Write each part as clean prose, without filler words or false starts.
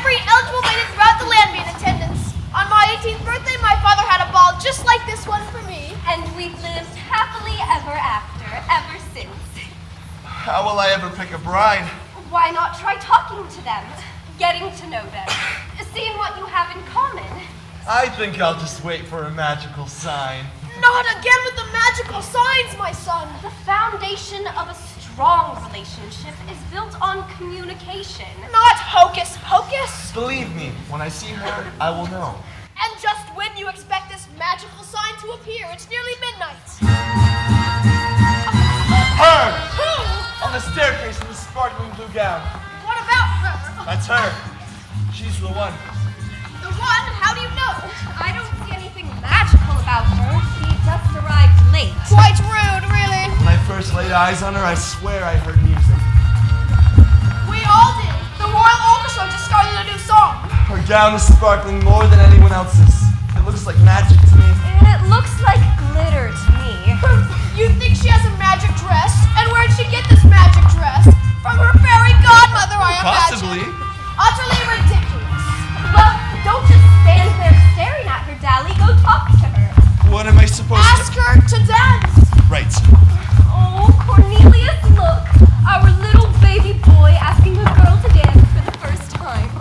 every eligible lady throughout the land be in attendance. On my 18th birthday, my father had a ball just like this one for me. And we've lived happily ever after, ever since. How will I ever pick a bride? Why not try talking to them, getting to know them, seeing what you have in common? I think I'll just wait for a magical sign. Not again with the magical signs, my son. The foundation of a strong relationship is built on communication. Not hocus pocus. Believe me, when I see her, I will know. And just when you expect this magical sign to appear, it's nearly midnight. Her! Who? On the staircase in the sparkling blue gown. What about her? That's her. She's the one. The one? How do you know? I don't see anything magical about her. She just arrived late. Quite rude, really. When I first laid eyes on her, I swear I heard music. We all did. The Royal Orchestra just started a new song. Her gown is sparkling more than anyone else's. It looks like magic to me. And it looks like glitter to me. You think she has a magic dress? And where'd she get this magic dress? From her fairy godmother, I imagine. Possibly. Utterly ridiculous. Well, don't just stand there staring at her, Dally. Go talk to her. What am I supposed Ask her to dance. Right. Oh, Cornelius, look. Our little baby boy asking a girl to dance for the first time.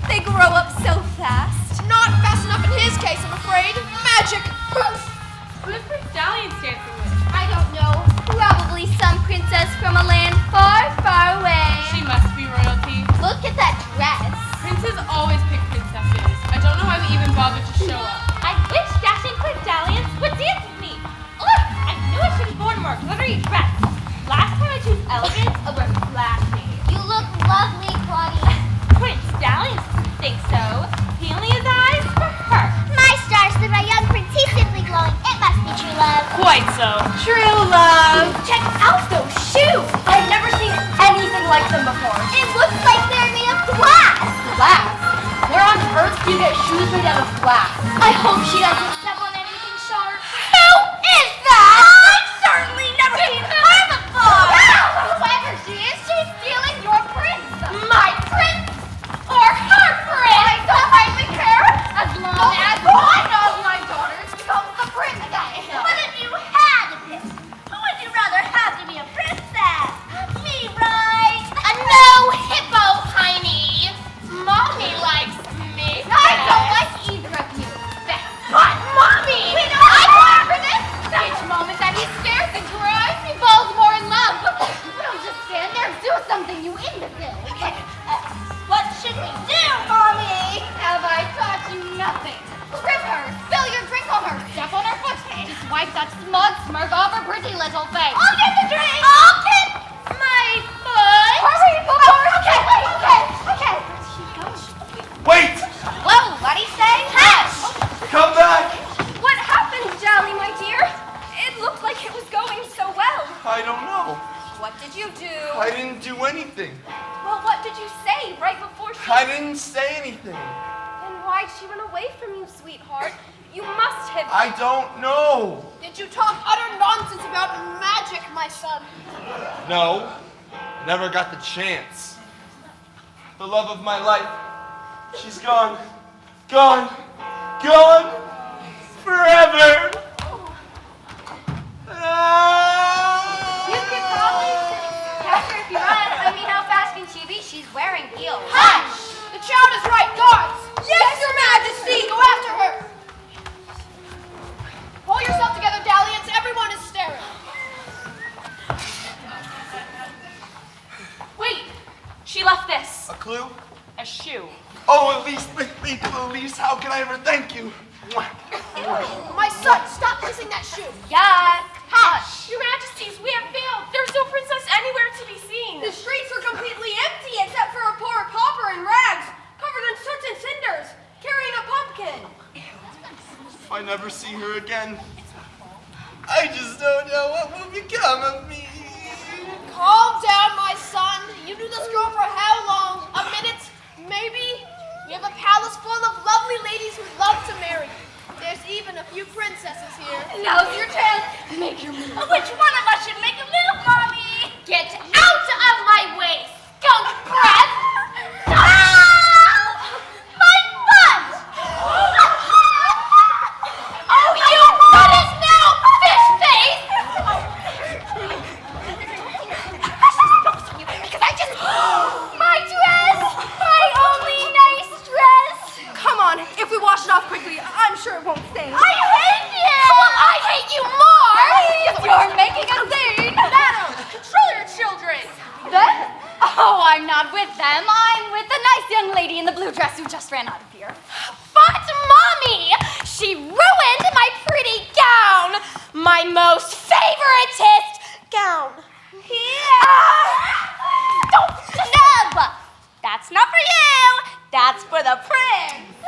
They grow up so fast. Not fast enough in his case, I'm afraid. Magic. Who's Prince Dalliance dancing with? I don't know. Probably some princess from a land far, far away. She must be royalty. Look at that dress. Princes always pick princesses. I don't know how they even bothered to show up. I wish dashing Prince Dalliance would dance with me. Look, I knew I should have worn more glittery dress. Last time I chose elegance over flashy. You look lovely, Claudia. Prince Dalliance didn't think so. He only has eyes for her. My stars said my young prince, he's simply glowing. It must be true love. Quite so. True love. Check out those shoes. I've never seen anything like them before. It looks like they're made of glass. Glass? Where on earth do you get shoes made out of glass? I hope she doesn't step on anything sharp. Who is that? I've certainly never seen her before. Whoever she is, she's stealing your prince. My prince? Or her prince? I don't rightly care. As long as one of my daughters becomes the princess. But if you had to pick, who would you rather have to be a princess? Me, right? No, hippo, honey. Mommy likes me. I don't like either of you. But Mommy! We know I remember this. Each moment that he stares into her eyes, he falls more in love. Don't just stand there. Do something, you imbecile. Okay. What should we do, Mommy? Have I taught you nothing? Trip her. Spill your drink on her. Step on her foot. Just wipe that smug smirk off her pretty little face. I'll get the drink. I'll get my foot. Hurry, before. Okay, wait. Okay. Where'd she go? Wait! Whoa, what'd he say? Hush! Come back! What happened, Jolly, my dear? It looked like it was going so well. I don't know. What did you do? I didn't do anything. Well, what did you say right before she... I didn't say anything. Then why'd she run away from you, sweetheart? You must have... I don't know. Did you talk utter nonsense about magic, my son? No. Never got the chance. The love of my life. She's gone. Gone. Gone. Forever. You could probably catch her if you run. I mean, how fast can she be? She's wearing heels. Hush! The child is right, guards! Yes, Your Majesty! Go after her! Pull yourself together, Dalliance. Everyone is staring. Wait, she left this. A clue? A shoe. Oh, at least, Elise, how can I ever thank you? My son, stop kissing that shoe. Yuck. Hush! Your Majesties, we have failed. There's no princess anywhere to be seen. The streets are completely empty except for a poor pauper in rags, covered in soot and cinders, carrying a pumpkin. If I never see her again, I just don't know what will become of me. Calm down, my son. You knew this girl for how long? A minute? Maybe? We have a palace full of lovely ladies who love to marry. There's even a few princesses here. Now's your chance. Make your move. Which one of us should make a move, Mommy? Get out of my way, skunk breath! off quickly. I'm sure it won't sting. I hate you! Well, I hate you more! You're making a scene! Madam, control your children! Them? Oh, I'm not with them. I'm with the nice young lady in the blue dress who just ran out of here. But, Mommy, she ruined my pretty gown! My most favoritist gown. Don't snub! That's not for you. That's for the prince.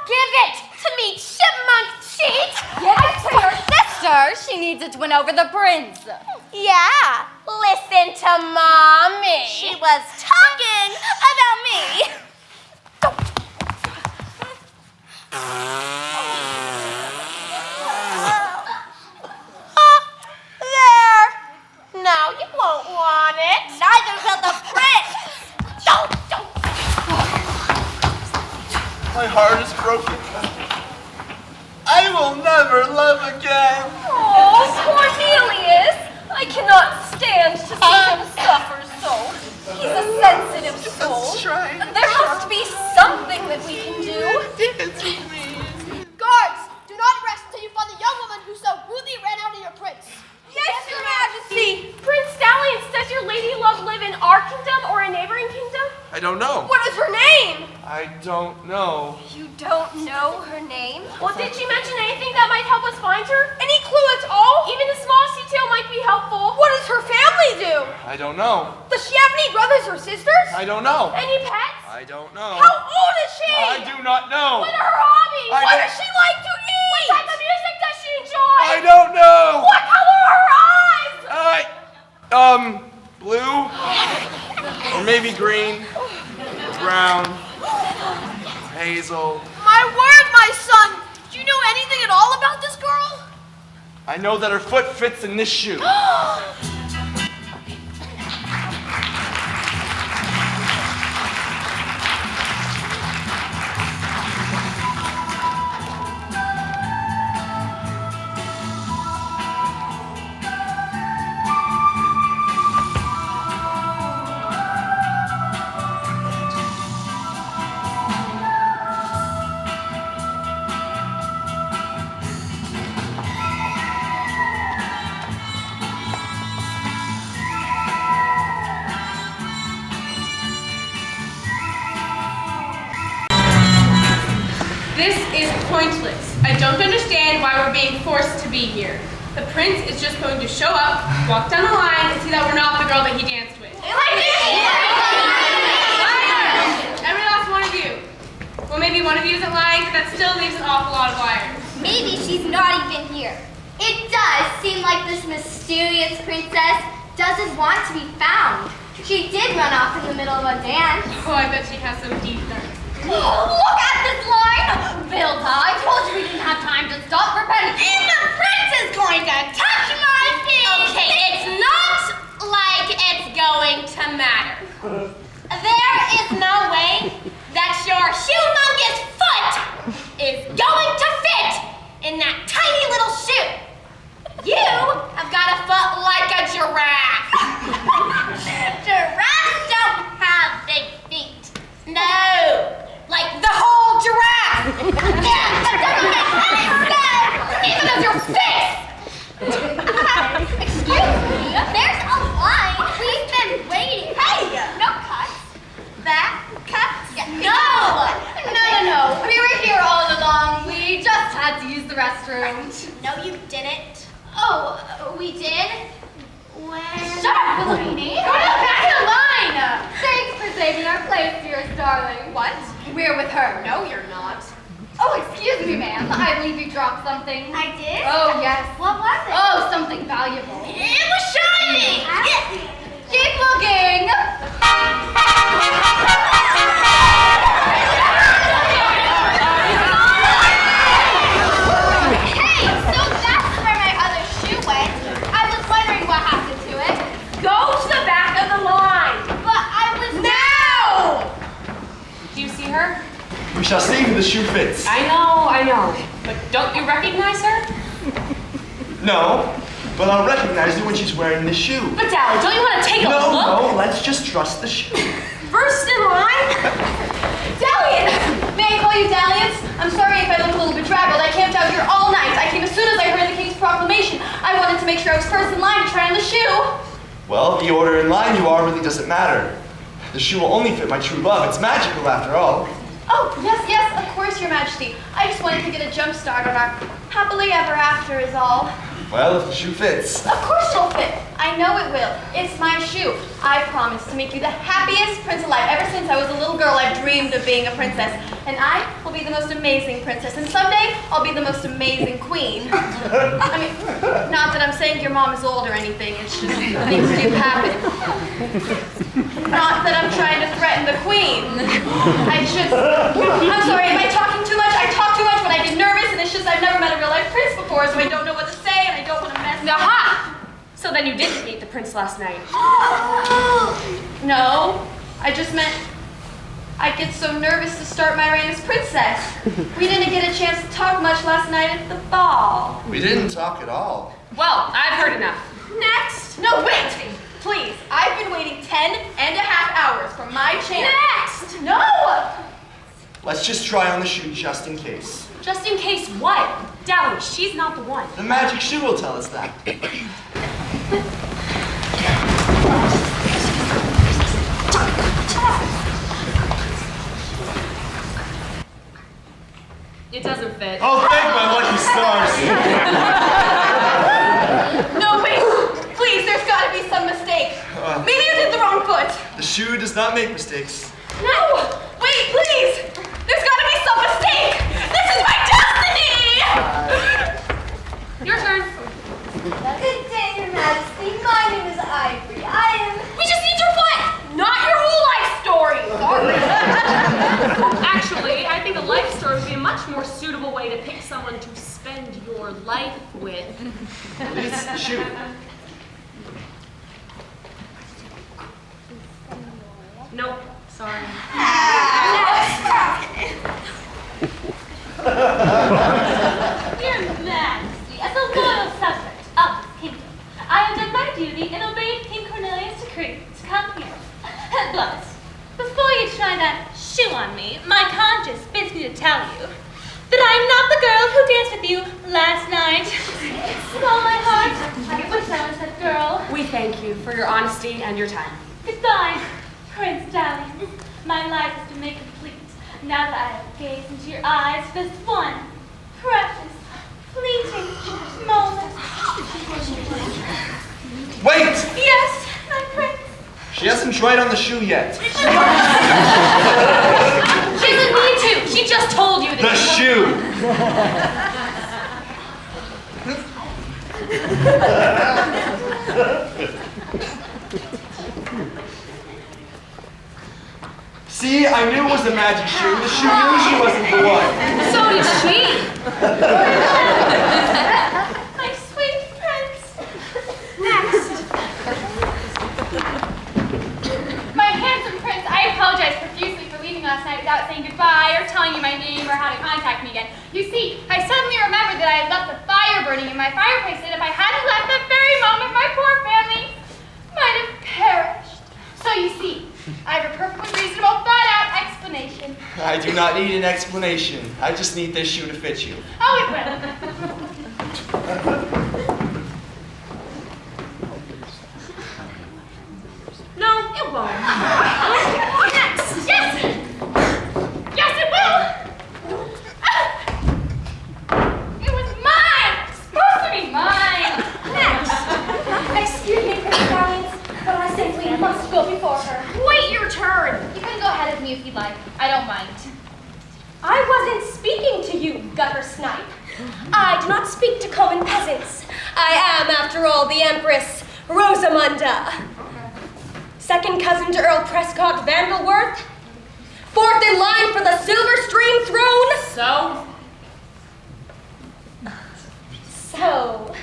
Give it to me, chipmunk cheat. Give it to your sister. She needs it to win over the prince. Yeah, listen to Mommy. She was talking about me. There. Now you won't want it. Neither will the prince. Don't. My heart is broken. I will never love again. Oh, Cornelius! I cannot stand to see him suffer so. He's a sensitive soul. Let's try. There must be something that we can do. Dance with me. Guards, do not rest until you find the young woman who so rudely ran out of your prince. Yes, Your Majesty. Prince Dalliance, does your lady love live in our kingdom or a neighboring kingdom? I don't know. What is her name? I don't know. You don't know her name? Well, did she mention anything that might help us find her? Any clue at all? Even the smallest detail might be helpful. What does her family do? I don't know. Does she have any brothers or sisters? I don't know. Any pets? I don't know. How old is she? I do not know. What are her hobbies? I What don't- does she like to eat? What type of music does she enjoy? I don't know. What color are her eyes? Blue? Or maybe green? Brown? Hazel? My word, my son! Do you know anything at all about this girl? I know that her foot fits in this shoe. This is pointless. I don't understand why we're being forced to be here. The prince is just going to show up, walk down the line, and see that we're not the girl that he danced with. Liar! Every last one of you. Well, maybe one of you isn't lying, but that still leaves an awful lot of liars. Maybe she's not even here. It does seem like this mysterious princess doesn't want to be found. She did run off in the middle of a dance. Oh, I bet she has some deep thirst. Look at this line! Vilda, I told you we didn't have time to stop for pennies. And the prince is going to touch my feet! Okay, it's not like it's going to matter. There is no way that your humongous foot is going to fit in that tiny little shoe. You have got a foot like a giraffe. Giraffes don't have big feet. No, like the whole giraffe. Yeah, that doesn't make any sense. Even as your face. Excuse me, there's a line. We've been waiting. Hey, no cuts. That cuts? No. We were here all along. We just had to use the restroom. No, you didn't. Oh, we did? Where? Shut up, Delaney. Go back in the line. Thanks for saving our place, dearest darling. What? We're with her. No, you're not. Oh, excuse me, ma'am. I believe you dropped something. I did? Oh, yes. What was it? Oh, something valuable. It was shiny! Keep looking. Hey, so that's where my other shoe went. I was wondering what happened to it. Go to the back of the line. But I was... Now! Do you see her? We shall see who the shoe fits. I know. But don't you recognize her? No, but I'll recognize you when she's wearing the shoe. But Dally, don't you want to take a look? No, let's just trust the shoe. First in line? Dalliance! May I call you Dalliance? I'm sorry if I look Well, the order in line you are really doesn't matter. The shoe will only fit my true love. It's magical after all. Oh, yes, of course, Your Majesty. I just wanted to get a jump start on our happily ever after is all. Well, if the shoe fits. Of course it'll fit. I know it will. It's my shoe. I promise to make you the happiest prince alive. Ever since I was a little girl, I've dreamed of being a princess. And I will be the most amazing princess. And someday, I'll be the most amazing queen. I mean, not that I'm saying your mom is old or anything. It's just things do happen. Not that I'm trying to threaten the queen. I'm sorry, am I talking too much? I talk too much when I get nervous, and it's just I've never met a real life prince before, so I don't know what to say, and I don't want to mess up. Aha! So then you didn't meet the prince last night. No, I just meant I get so nervous to start my reign as princess. We didn't get a chance to talk much last night at the ball. We didn't talk at all. Well, I've heard enough. Next! No, wait! Please, I've been waiting 10.5 hours for my chance. Next! No! Let's just try on the shoe just in case. Just in case what? Dally, she's not the one. The magic shoe will tell us that. It doesn't fit. Oh, thank my lucky stars. No, wait! Please, there's gotta be some mistake. Maybe you did the wrong foot. The shoe does not make mistakes. No! Wait, please! There's gotta be some mistake! This is my destiny! Your turn. Good day, Your Majesty. My name is Ivory. We just need your foot, not your whole life story. Sorry. Actually, I think a life story would be a much more suitable way to pick someone to spend your life with. It's the shoe. Nope. Sorry. Your Majesty, as a loyal subject of this kingdom, I have done my duty and obeyed King Cornelius' decree to come here. But, before you try that shoe on me, my conscience bids me to tell you that I am not the girl who danced with you last night. Small my heart, I wish I was that girl. We thank you for your honesty and your time. Goodbye, Prince Darling. My life has been made complete now that I have gazed into your eyes for this one precious, fleeting moment. Wait! Yes, my prince. She hasn't tried on the shoe yet. She doesn't need to. She just told you that. The shoe! See, I knew it was the magic shoe. The shoe knew she wasn't the one. So did she. My sweet prince. Next! My handsome prince, I apologize profusely for leaving last night without saying goodbye or telling you my name or how to contact me again. You see, I suddenly remembered that I had left the fire burning in my fireplace, and if I hadn't left that very moment, my poor family might have perished. So you see, I have a perfectly reasonable, thought-out explanation. I do not need an explanation. I just need this shoe to fit you. Oh, it will. No, it won't. Next! Yes! Yes, it will! It was mine! It's supposed to be mine! Next! Excuse me, Prince Darlings, but I simply must go before her. Wait your turn! You can go ahead of me if you'd like. I don't mind. I wasn't speaking to you, gutter snipe. I do not speak to common peasants. I am, after all, the Empress Rosamunda. Second cousin to Earl Prescott Vandalworth. Fourth in line for the Silverstream throne. So,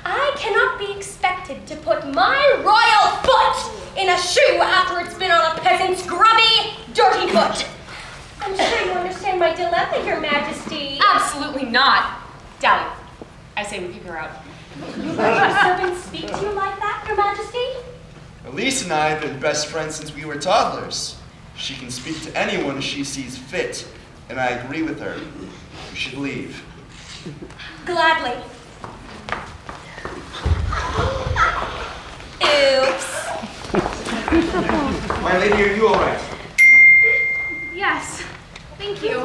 I cannot be expected to put my royal foot in a shoe after it's been on a peasant's grubby, dirty foot. I'm sure you understand my dilemma, Your Majesty. Absolutely not. Dally, I say we kick her out. You let your servants speak to you like that, Your Majesty? Elise and I have been best friends since we were toddlers. She can speak to anyone she sees fit, and I agree with her. You should leave. Gladly. Oops. My lady, are you all right? Yes. Thank you.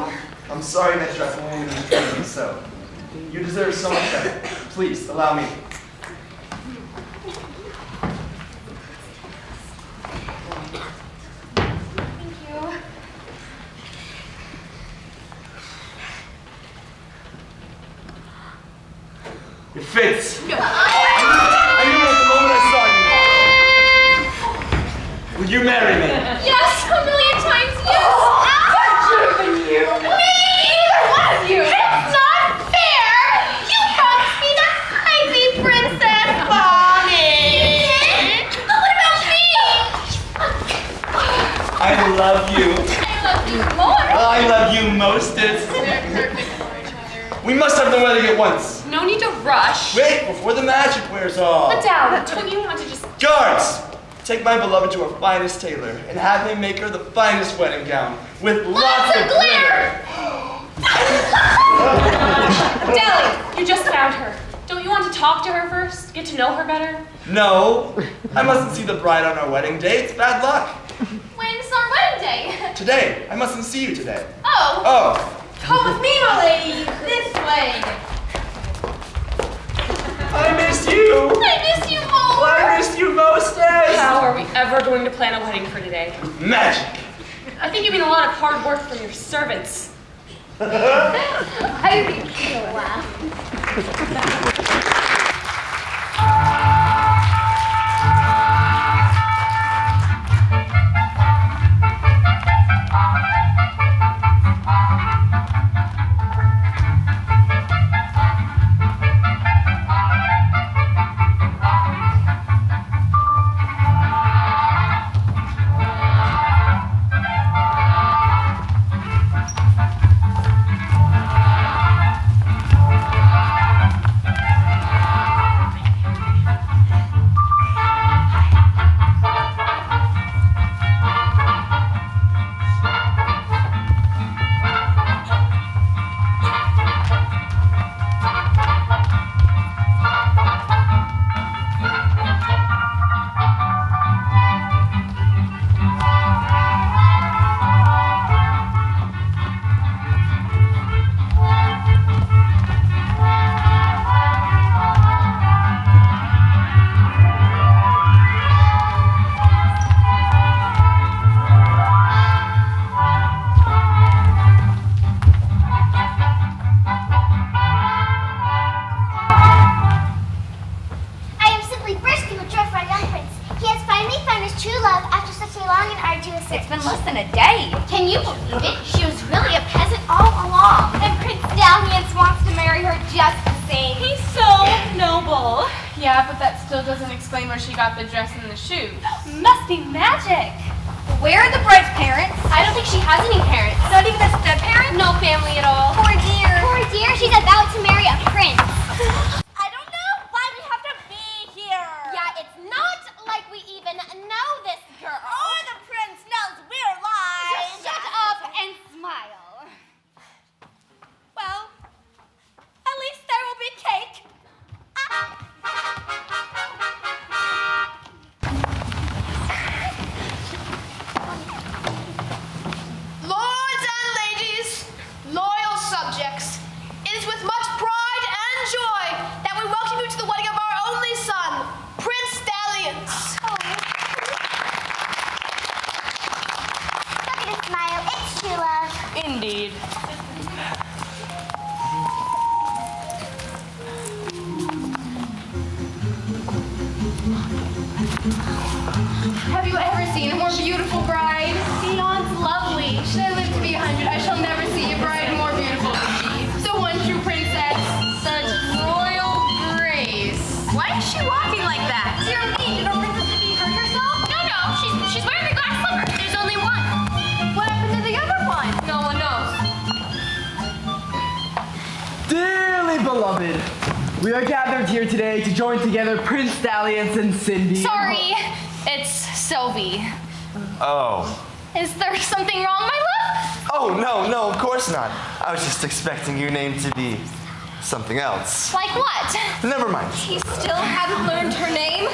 I'm sorry that dress woman is treating you so. You deserve so much better. Please, allow me. Thank you. It fits. I knew it at the moment I saw you. Will you marry me? Yes, a million times yes. You. Me, either one of you. It's not fair! You must be the crazy princess, Bonnie! But what about me? I love you. I love you more. I love you mostest. They're perfect for each other. We must have the wedding at once. No need to rush. Wait, before the magic wears off. Adele, don't you want to just... Guards! Take my beloved to our finest tailor and have him make her the finest wedding gown with lots of glitter. Adele, you just found her. Don't you want to talk to her first? Get to know her better? No, I mustn't see the bride on our wedding day. It's bad luck. When's our wedding day? Today, I mustn't see you today. Oh, Oh, Come with me, my lady. This way. I miss you. I miss you more. I miss you mostest. How are we ever going to plan a wedding for today? Magic. I think you mean a lot of hard work from your servants. I think you'll laugh. It's been less than a day. Can you believe it? She was really a peasant all along. And Prince Dalliance wants to marry her just the same. He's so noble. Yeah, but that still doesn't explain where she got the dress and the shoes. Must be magic. Where are the bride's parents? I don't think she has any parents. Not even a step-parent? No family at all. Poor dear. Poor dear, she's about to marry a prince. I don't know why we have to be here. Yeah, it's not like we even know this girl. Or the prince knows we're live. Just shut up and smile. Well, at least there will be cake. Lords and ladies, loyal subjects, it is with much pride and joy that we welcome you to the wedding of our only son, Prince Dalliance. Look at his smile. It's true love. Indeed. Have you ever seen a more beautiful bride? Beyond lovely. Should I live to be 100, I shall never see a bride more beautiful than she. The one true princess. Such royal grace. Why is she walking like that? Dear me, did our princess Vicky hurt herself? No, she's wearing a glass slipper. There's only one. What happened to the other one? No one knows. Dearly beloved, we are gathered here today to join together Prince Dalliance and Cindy. Sorry, it's Sylvie. Oh. Is there something wrong, my love? Oh, no, of course not. I was just expecting your name to be something else. Like what? Never mind. He still hadn't learned her name?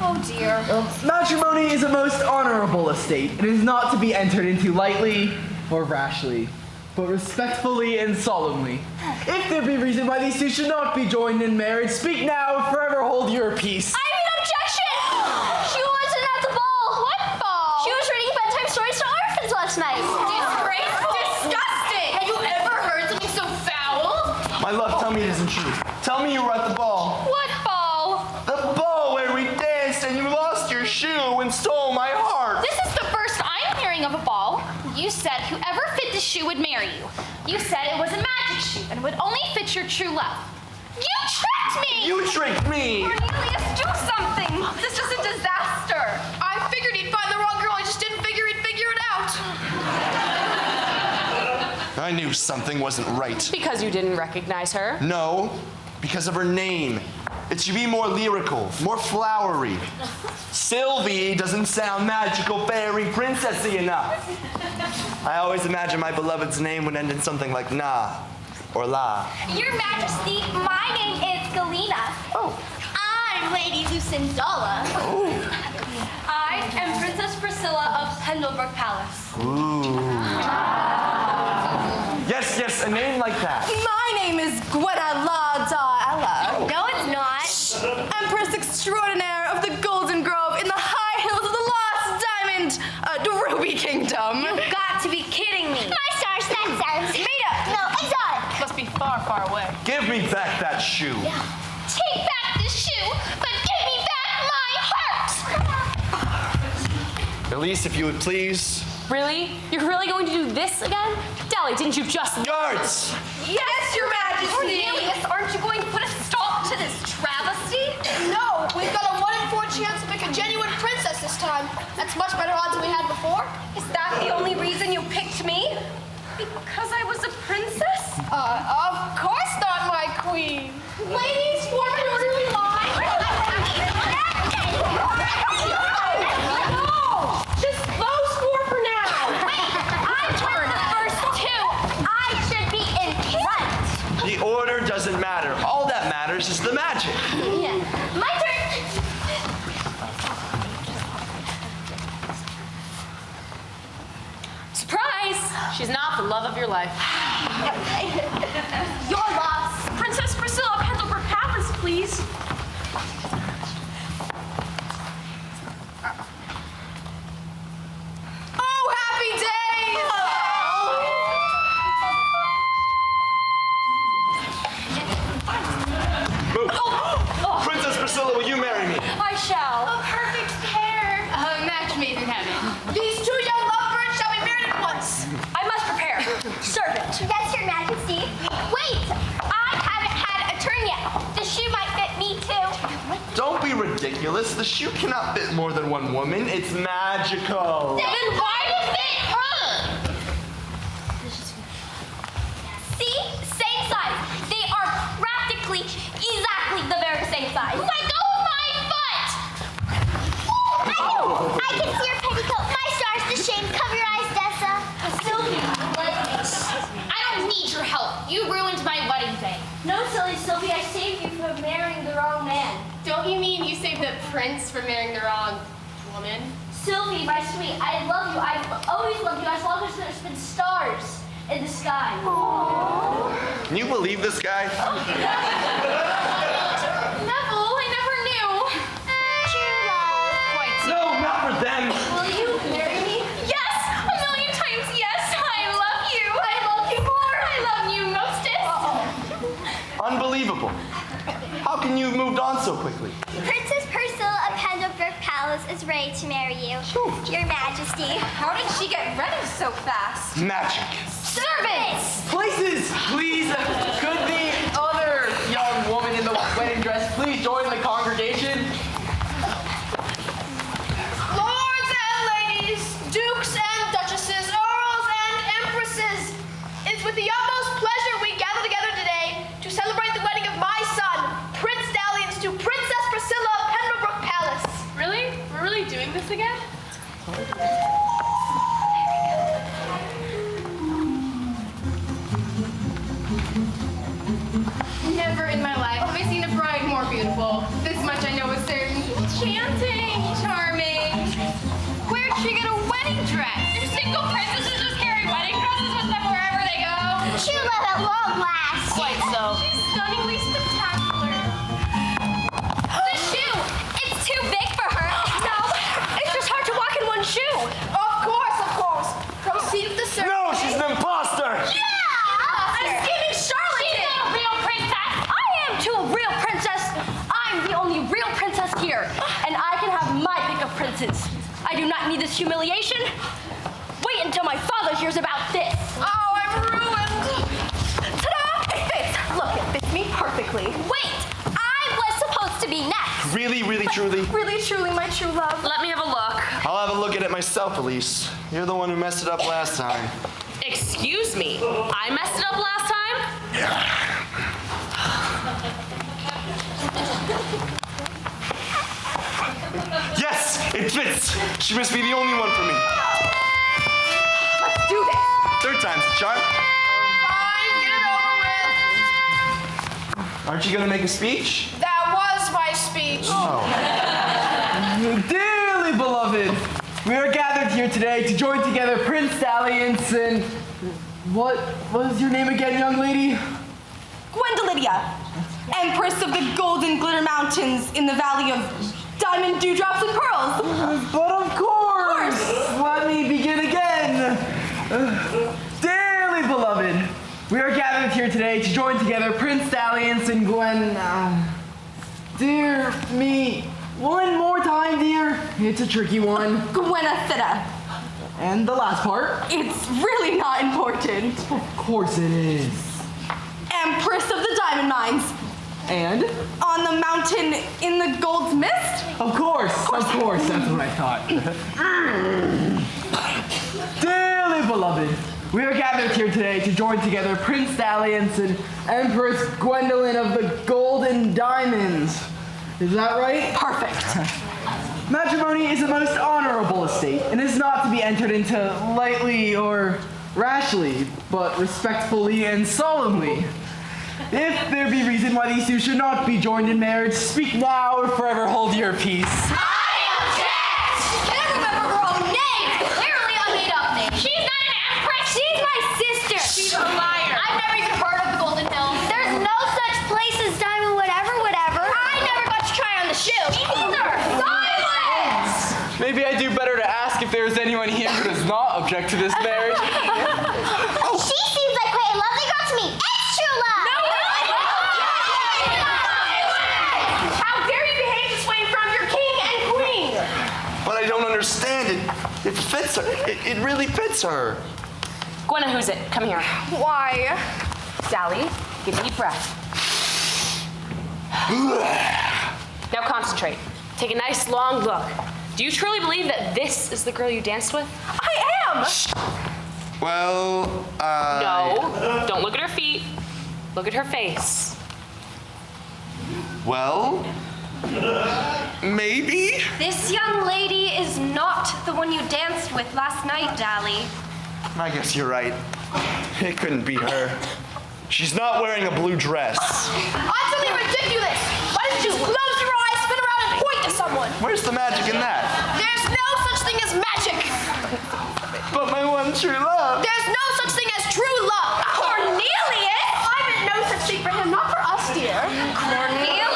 Oh dear. Matrimony is a most honorable estate. It is not to be entered into lightly or rashly, but respectfully and solemnly. If there be reason why these two should not be joined in marriage, speak now, forever hold your peace. I mean objection! She wasn't at the ball. What ball? She was reading bedtime stories to orphans last night. Disgraceful. Disgusting. Have you ever heard something so foul? My love, tell me it isn't true. Tell me you were at the ball. What ball? The ball where we danced and you lost your shoe and stole my heart. This is the first I'm hearing of a ball. You said whoever fit the shoe would marry you. You said it was a magic shoe and would only fit your true love. You tricked me! You tricked me! Cornelius, do something! This is a disaster! I figured he'd find the wrong girl. I just didn't figure he'd figure it out. I knew something wasn't right. Because you didn't recognize her. No, because of her name. It should be more lyrical, more flowery. Sylvie doesn't sound magical, fairy, princessy enough. I always imagined my beloved's name would end in something like na or la. Your Majesty, my name is Galena. Oh. I'm Lady Lucindala. I am Princess Priscilla of Pendlebrook Palace. Ooh. Yes, a name like that. My name is Gwenala Ella. No, it's not. Empress extraordinaire of the Golden Grove in the high hills of the Lost Diamond, Ruby Kingdom. You've got to be kidding me. My stars, that sounds made up. No, exotic. Must be far, far away. Give me back that shoe. Take back the shoe, but give me back my heart. At least if you would please. Really? You're really going to do this again? Dally, didn't you just... Guards! Yes, Your Majesty. Cornelius, aren't you going to put a stop to this travesty? No, we've got a 1 in 4 chance to pick a genuine princess this time. That's much better odds than we had before. Is that the only reason you picked me? Because I was a princess? Of course not, my queen. Ladies, form an orderly line. No! Just those 4 for now. Wait, I turned the first 2. I should be in front. The order doesn't matter. All that matters is the magic. Yeah. My turn. Surprise! She's not the love of your life. Your loss. Princess Priscilla, Pendlebrook Palace, please. Oh, happy days! Move. Princess Priscilla, will you marry me? I shall. A perfect pair. A match made in heaven. These 2 young lovebirds shall be married at once. I must prepare. Servant. Yes, Your Majesty. Wait, I haven't had a turn yet. The shoe might fit me too. Don't be ridiculous. The shoe cannot fit more than one woman. It's magical. Then why did it fit her? See? Same size. They are practically exactly the very same size. Let go of my foot! I can see your petticoat. My stars, the shame. Cover your eyes, Dessa. Sylvie, I don't need your help. You ruined my wedding day. no, silly Sylvie, I saved you from marrying the wrong man. Don't you mean you saved the prince from marrying the wrong woman? Sylvie, my sweet, I love you. I've always loved you as long as there's been stars in the sky. Can you believe this guy? Neville, I never knew. True love. No, not for them. Will you marry me? Yes! A million times yes! I love you! I love you more! I love you mostest! Unbelievable. How can you have moved on so quickly? Princess Priscilla of Pendlebrook Palace is ready to marry you, Your Majesty. How did she get ready so fast? Magic. Servants! Places, please. Could the other young woman in the wedding dress please join the congregation? Lords and ladies, dukes and duchesses, earls and empresses, it's with the utmost pleasure we gather together today to celebrate the wedding of my son, Prince Dalliance, to Princess Priscilla of Pendlebrook Palace. Really? We're really doing this again? last. Quite so. She's stunningly spectacular. The shoe! It's too big for her. No, it's just hard to walk in one shoe. Of course. Proceed with the search. No, she's an imposter! A scheming charlatan! She's not a real princess. I am too a real princess. I'm the only real princess here, and I can have my pick of princes. I do not need this humiliation. Wait until my father hears about this. Oh, I'm ruined. Ta-da! It fits. Look, it fits me perfectly. Wait, I was supposed to be next. Really, truly? Really, truly, my true love. Let me have a look. I'll have a look at it myself, Elise. You're the one who messed it up last time. Excuse me. I messed it up last time? Yes, it fits. She must be the only one for me. Let's do this. Third time's the charm. Fine, get it over with. Aren't you gonna make a speech? That was my speech. Dearly beloved, we are gathered here today to join together Prince Dalliance and... What was your name again, young lady? Gwendolidia, Empress of the Golden Glitter Mountains in the Valley of Diamond Dewdrops and Pearls. But of course! Let me begin again. Dearly beloved, we are gathered here today to join together Prince Dalliance and Gwen... dear me, one more time, dear. It's a tricky one. Gwenethita. And the last part? It's really not important. Of course it is. Empress of the Diamond Mines. And? On the mountain in the Gold's Mist? Of course, that's what I thought. Dearly beloved, we are gathered here today to join together Prince Dalliance and Empress Gwendolyn of the Golden Diamonds. Is that right? Perfect. Matrimony is a most honorable estate and is not to be entered into lightly or rashly, but respectfully and solemnly. If there be reason why these two should not be joined in marriage, speak now or forever hold your peace. Can't remember her own name. Clearly a made-up name. She's not an empress. She's my sister. She's a liar. I've never even heard of the Golden Hills. There's no such place as Diamond whatever. I never got to try on the shoe. Silence! Maybe I do better to ask if there is anyone here who does not object to this marriage. She seems like quite a lovely girl to me. It's true love. How dare you behave this way in front of your king and queen? But I don't understand it. It fits her. It really fits her. Gwenna, who's it? Come here. Why? Sally, get a deep breath. Now concentrate. Take a nice long look. Do you truly believe that this is the girl you danced with? I am! Well, No. Don't look at her feet. Look at her face. Well, maybe? This young lady is not the one you danced with last night, Dally. I guess you're right. It couldn't be her. She's not wearing a blue dress. Utterly ridiculous! Why don't you close your eyes, spin around, and point to someone? Where's the magic in that? There's no such thing as magic! But my one true love. There's no such thing as true love! Cornelius! I meant no such thing for him, not for us, dear. Cornelius!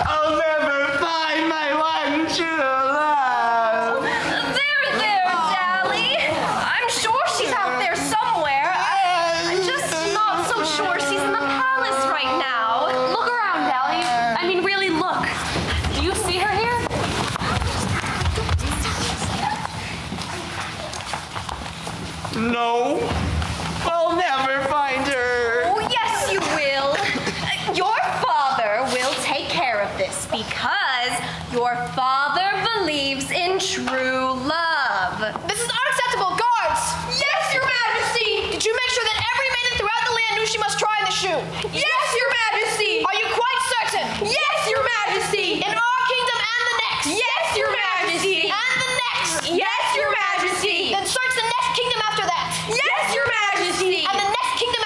I'll never find my one true love. There, Dally. I'm sure she's out there somewhere. I'm just not so sure she's in the palace right now. Look around, Dally. I mean, really look. Do you see her here? No. I'll never find her. Oh, yes, you will. Your father will take care of this because your father believes in true love. This is unacceptable, guards! Yes, your majesty! Did you make sure that every maiden throughout the land knew she must try the shoe? Yes, your majesty! Are you quite certain? Yes, your majesty! In our kingdom and the next? Yes, your majesty! And the next? Yes, your majesty! Then search the next kingdom after that? Yes, your majesty! And the next kingdom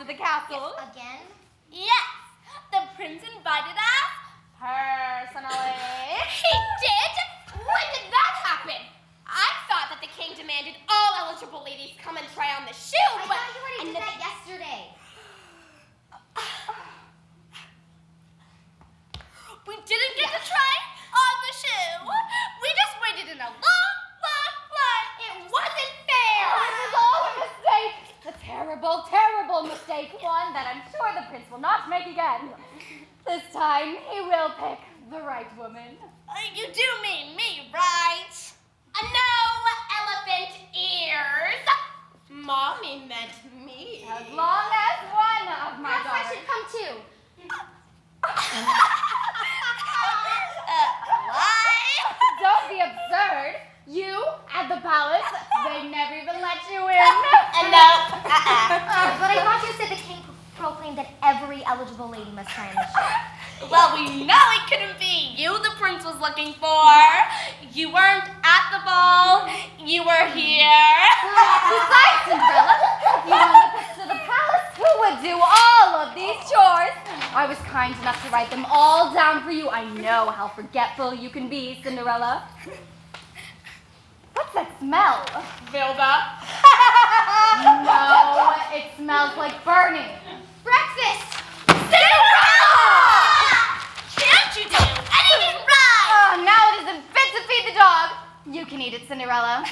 the castle. Again? Yes, the prince invited us personally. He did? When did that happen? I thought that the king demanded all eligible ladies come and try on the shoe, I but thought you already did that yesterday. we didn't get to try on the shoe. We just waited in a long, long line. It wasn't fair. This is all a mistake. A terrible, terrible mistake. One that I'm sure the prince will not make again. This time, he will pick the right woman. You do mean me, right? No elephant ears. Mommy meant me. As long as one of my Perhaps I daughters. should come too. Why? Don't be absurd. You at the palace, they never even let you in. Nope. But I thought you said the king proclaimed that every eligible lady must try on the shoe. Well, we know it couldn't be you the prince was looking for. You weren't at the ball. You were here. Besides, Cinderella, if you wanted us to the palace, who would do all of these chores? I was kind enough to write them all down for you. I know how forgetful you can be, Cinderella. What's that smell? Vilda. No, it smells like burning. Breakfast! Cinderella! Can't you do anything right? Oh, now it isn't fit to feed the dog. You can eat it, Cinderella.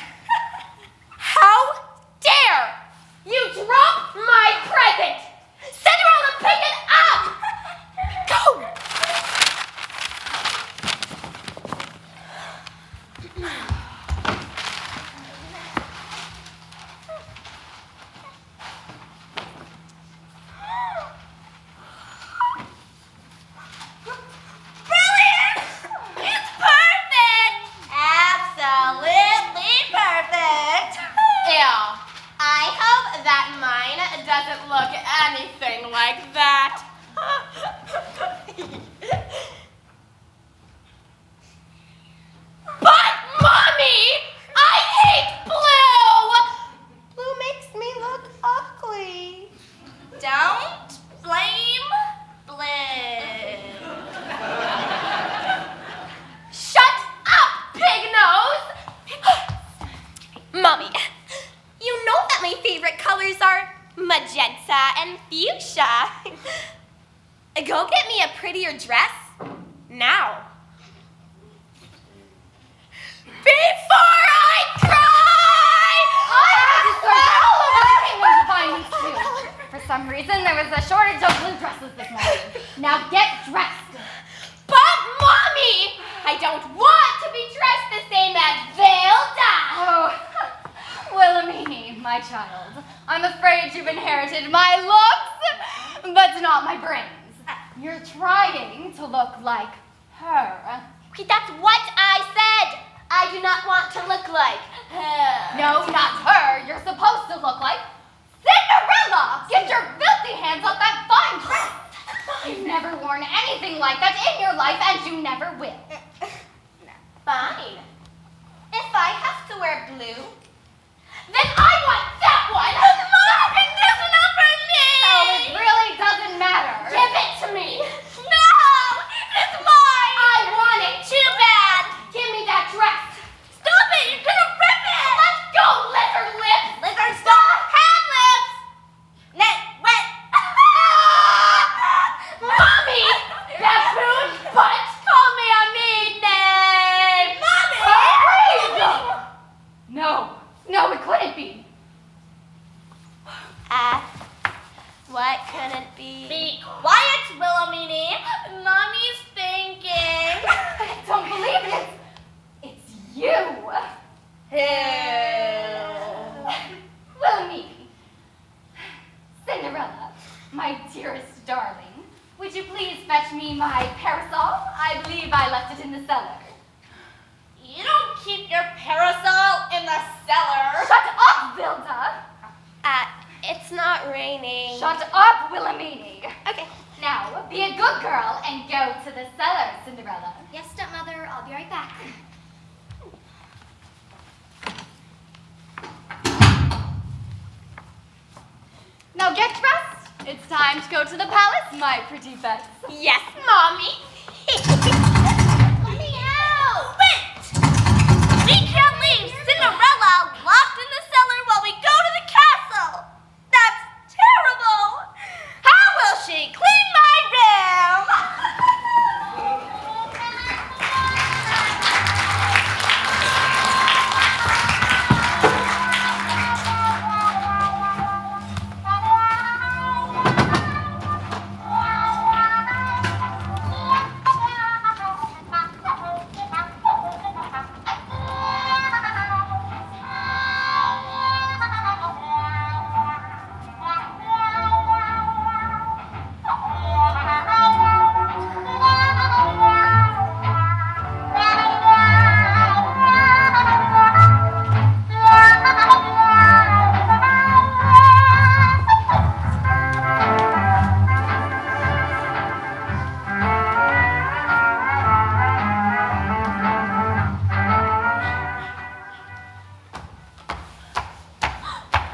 How dare you drop my present? Cinderella, pick it up! Go! Brilliant! It's perfect! Absolutely perfect! Ew. I hope that mine doesn't look anything like that. But, Mommy! I hate blue! Blue makes me look ugly. Don't blame blue. Shut up, pig nose! Mommy, you know that my favorite colors are magenta and fuchsia. Go get me a prettier dress now. Before I cry! For some reason, there was a shortage of blue dresses this morning. Now get dressed. But, Mommy, I don't want to be dressed the same as Vilda. Oh, Wilhelmine, my child. I'm afraid you've inherited my looks, but not my brains. You're trying to look like her. That's what I said. I do not want to look like her. No, not her. You're supposed to look like Cinderella. Get your filthy hands off that fine dress. You've never worn anything like that in your life, and you never will. Fine. If I have to wear blue, then I want that one. Mom, this is not for me. Oh, it really doesn't matter. Give it to me. No, it's mine. I want it too bad. Give me that dress. Stop it. You're going to rip it. Let's go, lizard lips. Lizards don't have lips. What? Mommy, baboon butt. Call me a mean name. Mommy. No, it couldn't be. What could it be? Be quiet, Wilhelmine. Mommy's thinking. I don't believe it. It's you. Wilhelmine. Cinderella, my dearest darling, would you please fetch me my parasol? I believe I left it in the cellar. You don't keep your parasol in the cellar. Shut up, Vilda. It's not raining. Shut up, Wilhelmine. Okay. Now, be a good girl and go to the cellar, Cinderella. Yes, stepmother, I'll be right back. Now get dressed It's time to go to the palace, my pretty pets. Yes, Mommy. Let me out. Wait! We can't leave Cinderella locked in the cellar while we go to the castle. That's terrible. How will she clean my room?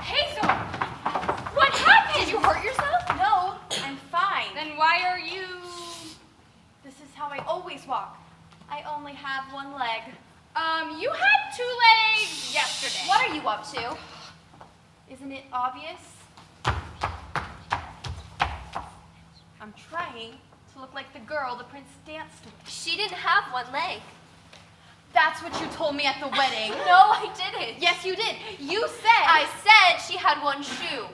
Hazel! What happened? Did you hurt yourself? No, I'm fine. Then why are you... This is how I always walk. I only have one leg. You had 2 legs yesterday. What are you up to? Isn't it obvious? I'm trying to look like the girl the prince danced with. She didn't have one leg. That's what you told me at the wedding. No, I didn't. Yes, you did. You said. I said she had one shoe.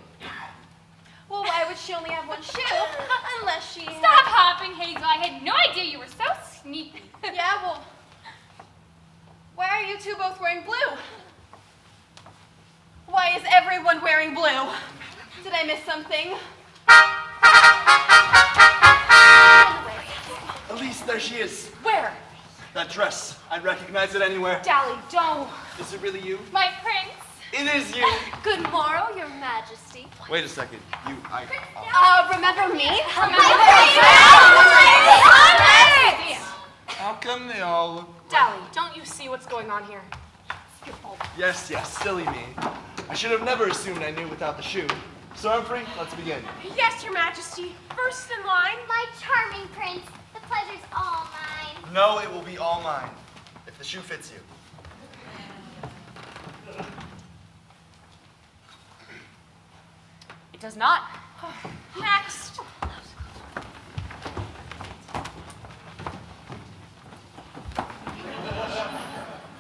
Well, why would she only have one shoe? Unless she... Stop hopping, Hazel. I had no idea you were so sneaky. Yeah, well... Why are you two both wearing blue? Why is everyone wearing blue? Did I miss something? Elise, there she is. Where? That dress. I'd recognize it anywhere. Dally, don't. Is it really you? My prince. It is you. Good morrow, your majesty. Wait a second. Remember me? How come they all look... Dally, don't you see what's going on here? Yes, silly me. I should have never assumed I knew without the shoe. So, Humphrey, let's begin. Yes, Your Majesty. First in line. My charming prince, the pleasure's all mine. No, it will be all mine. If the shoe fits you. It does not. Next.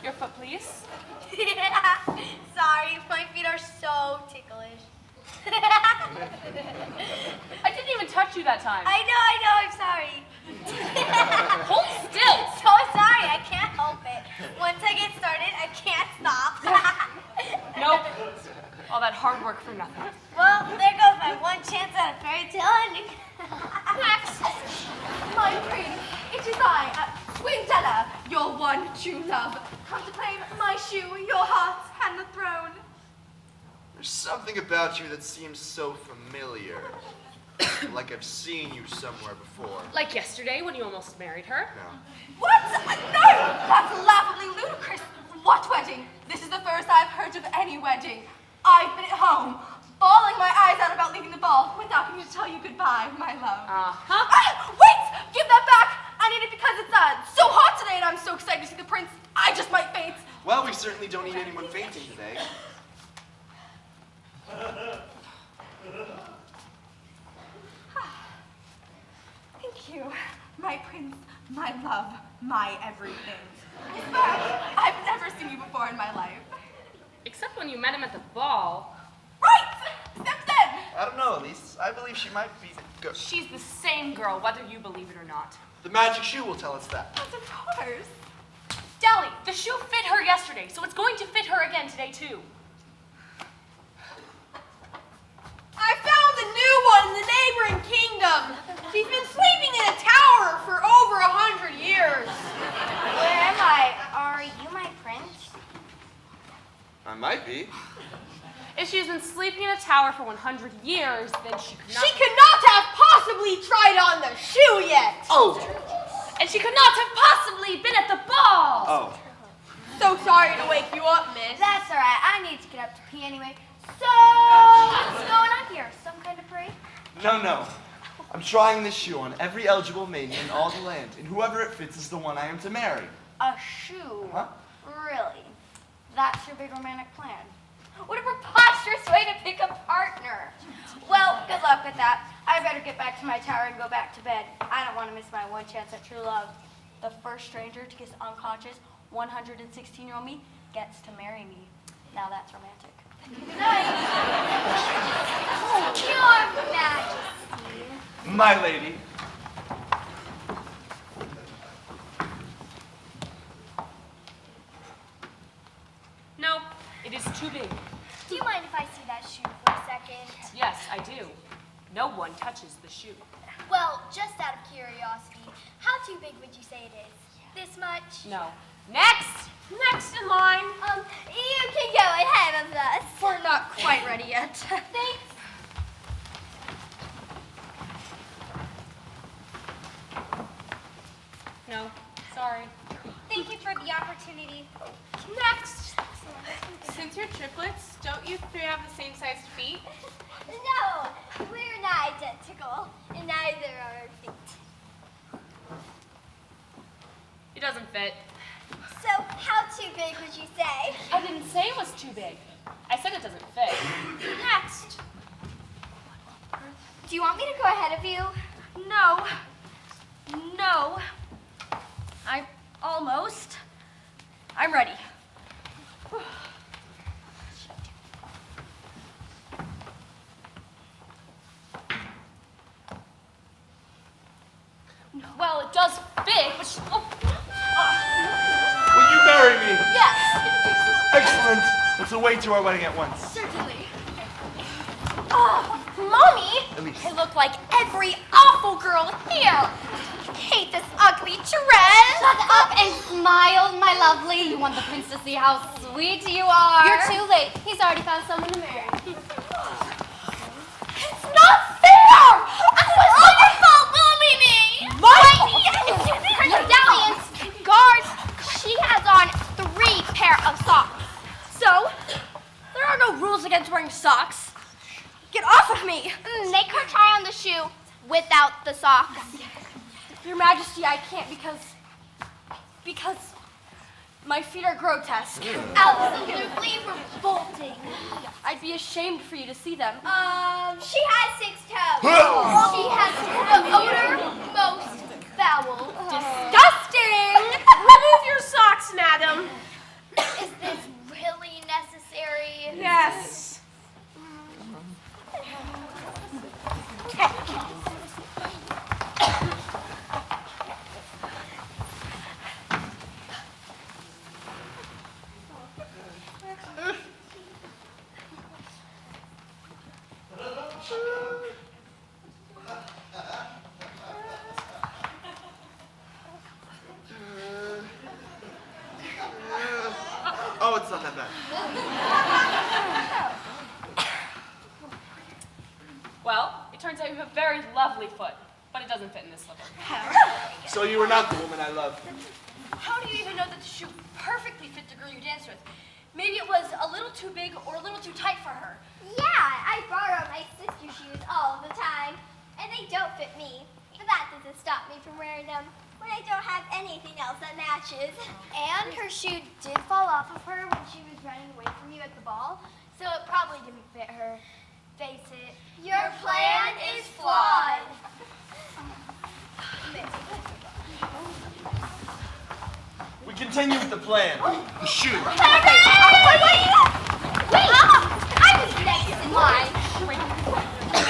Your foot, please. Sorry, my feet are so ticklish. I didn't even touch you that time. I know, I'm sorry. Hold still. So sorry, I can't help it. Once I get started, I can't stop. Nope. All that hard work for nothing. Well, there goes my one chance at a fairy tale ending. Next. My prince, it is I, Cinderella, your one true love. Come to claim my shoe, your heart, and the throne. There's something about you that seems so familiar. Like I've seen you somewhere before. Like yesterday when you almost married her. No. What? No! That's laughably ludicrous. What wedding? This is the first I've heard of any wedding. I've been at home, bawling my eyes out about leaving the ball without getting to tell you goodbye, my love. Wait! Give that back! I need it because it's so hot today and I'm so excited to see the prince, I just might faint. Well, we certainly don't need anyone fainting today. Thank you, my prince, my love, my everything. I swear, I've never seen you before in my life. Except when you met him at the ball. Right! Except then! I don't know, Elise. I believe she might be good. She's the same girl, whether you believe it or not. The magic shoe will tell us that. But of course. Dally, the shoe fit her yesterday, so it's going to fit her again today, too. I found a new one in the neighboring kingdom. She's been sleeping in a tower for over 100 years. Where am I? Are you my prince? I might be. If she's been sleeping in a tower for 100 years, then she could not... She could not have possibly tried on the shoe yet. Oh! And she could not have possibly been at the ball! Oh. So sorry to wake you up, miss. That's alright. I need to get up to pee anyway. So, what's going on here? Some kind of parade? No. I'm trying this shoe on every eligible maiden in all the land, and whoever it fits is the one I am to marry. A shoe? Huh? Really? That's your big romantic plan? What a preposterous way to pick a partner. Well, good luck with that. I better get back to my tower and go back to bed. I don't want to miss my one chance at true love. The first stranger to kiss unconscious 116-year-old me gets to marry me. Now that's romantic. Your Majesty. My lady. No, it is too big. Do you mind if I see that shoe for a second? Yes, I do. No one touches the shoe. Well, just out of curiosity, how too big would you say it is? This much? No. Next! Next in line. You can go ahead of us. We're not quite ready yet. Thanks. No, sorry. Thank you for the opportunity. Next. Since you're triplets, don't you three have the same sized feet? No, we're not identical, and neither are our feet. It doesn't fit. So, how too big would you say? I didn't say it was too big. I said it doesn't fit. Next. Do you want me to go ahead of you? No. I'm ready. Well, it does fit, but Will you marry me? Yes. Excellent. Let's away to our wedding at once. Certainly. Mommy, Elise. I look like every awful girl here. Hate this ugly dress. Shut up and smile, my lovely. You want the prince to see how sweet you are. You're too late. He's already found someone to marry. It's not fair! It was all your fault, Mommy! Her dalliance guards, she has on 3 pair of socks. So, there are no rules against wearing socks. Get off of me! Make her try on the shoe without the socks. Your Majesty, I can't because my feet are grotesque. Absolutely revolting. I'd be ashamed for you to see them. She has 6 toes. She has the odor most foul. Disgusting! Remove your socks, madam. Is this really necessary? Yes. Oh, it's not that bad. well, it turns out you have a very lovely foot, but it doesn't fit in this slipper. So you were not the woman I loved. How do you even know that the shoe perfectly fit the girl you danced with? Maybe it was a little too big or a little too tight for her. Yeah, I borrow my sister's shoes all the time, and they don't fit me. But that doesn't stop me from wearing them when I don't have anything else that matches. And her shoe did fall off of her when she was running away from you at the ball, so it probably didn't fit her. Face it, your plan is flawed. We continue with the plan. The shoe. Wait! I was next in line.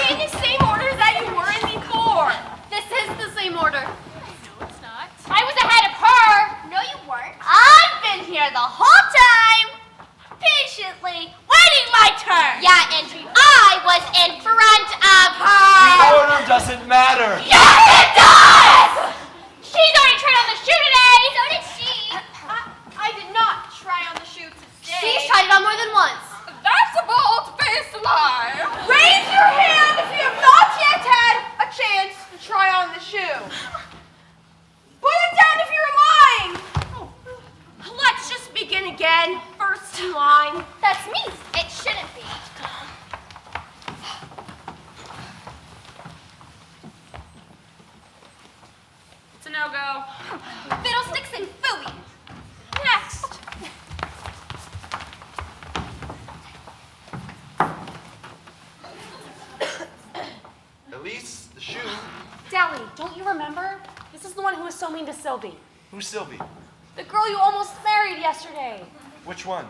In the same order that you were in before. This is the same order. No, it's not. I was ahead of her. No, you weren't. I've been here the whole time, patiently waiting my turn. Yeah, and I was in front of The her. order doesn't matter. Yes, it does. She's already tried on the shoe today. So did she. I did not try on the shoe today. She's tried it on more than once. That's a bold-faced lie. Raise your hand if you have not yet had a chance to try on the shoe. Put it down if you're lying. Let's just begin again. First in line. That's me. It shouldn't be. so mean to Sylvie? Who's Sylvie? The girl you almost married yesterday. Which one?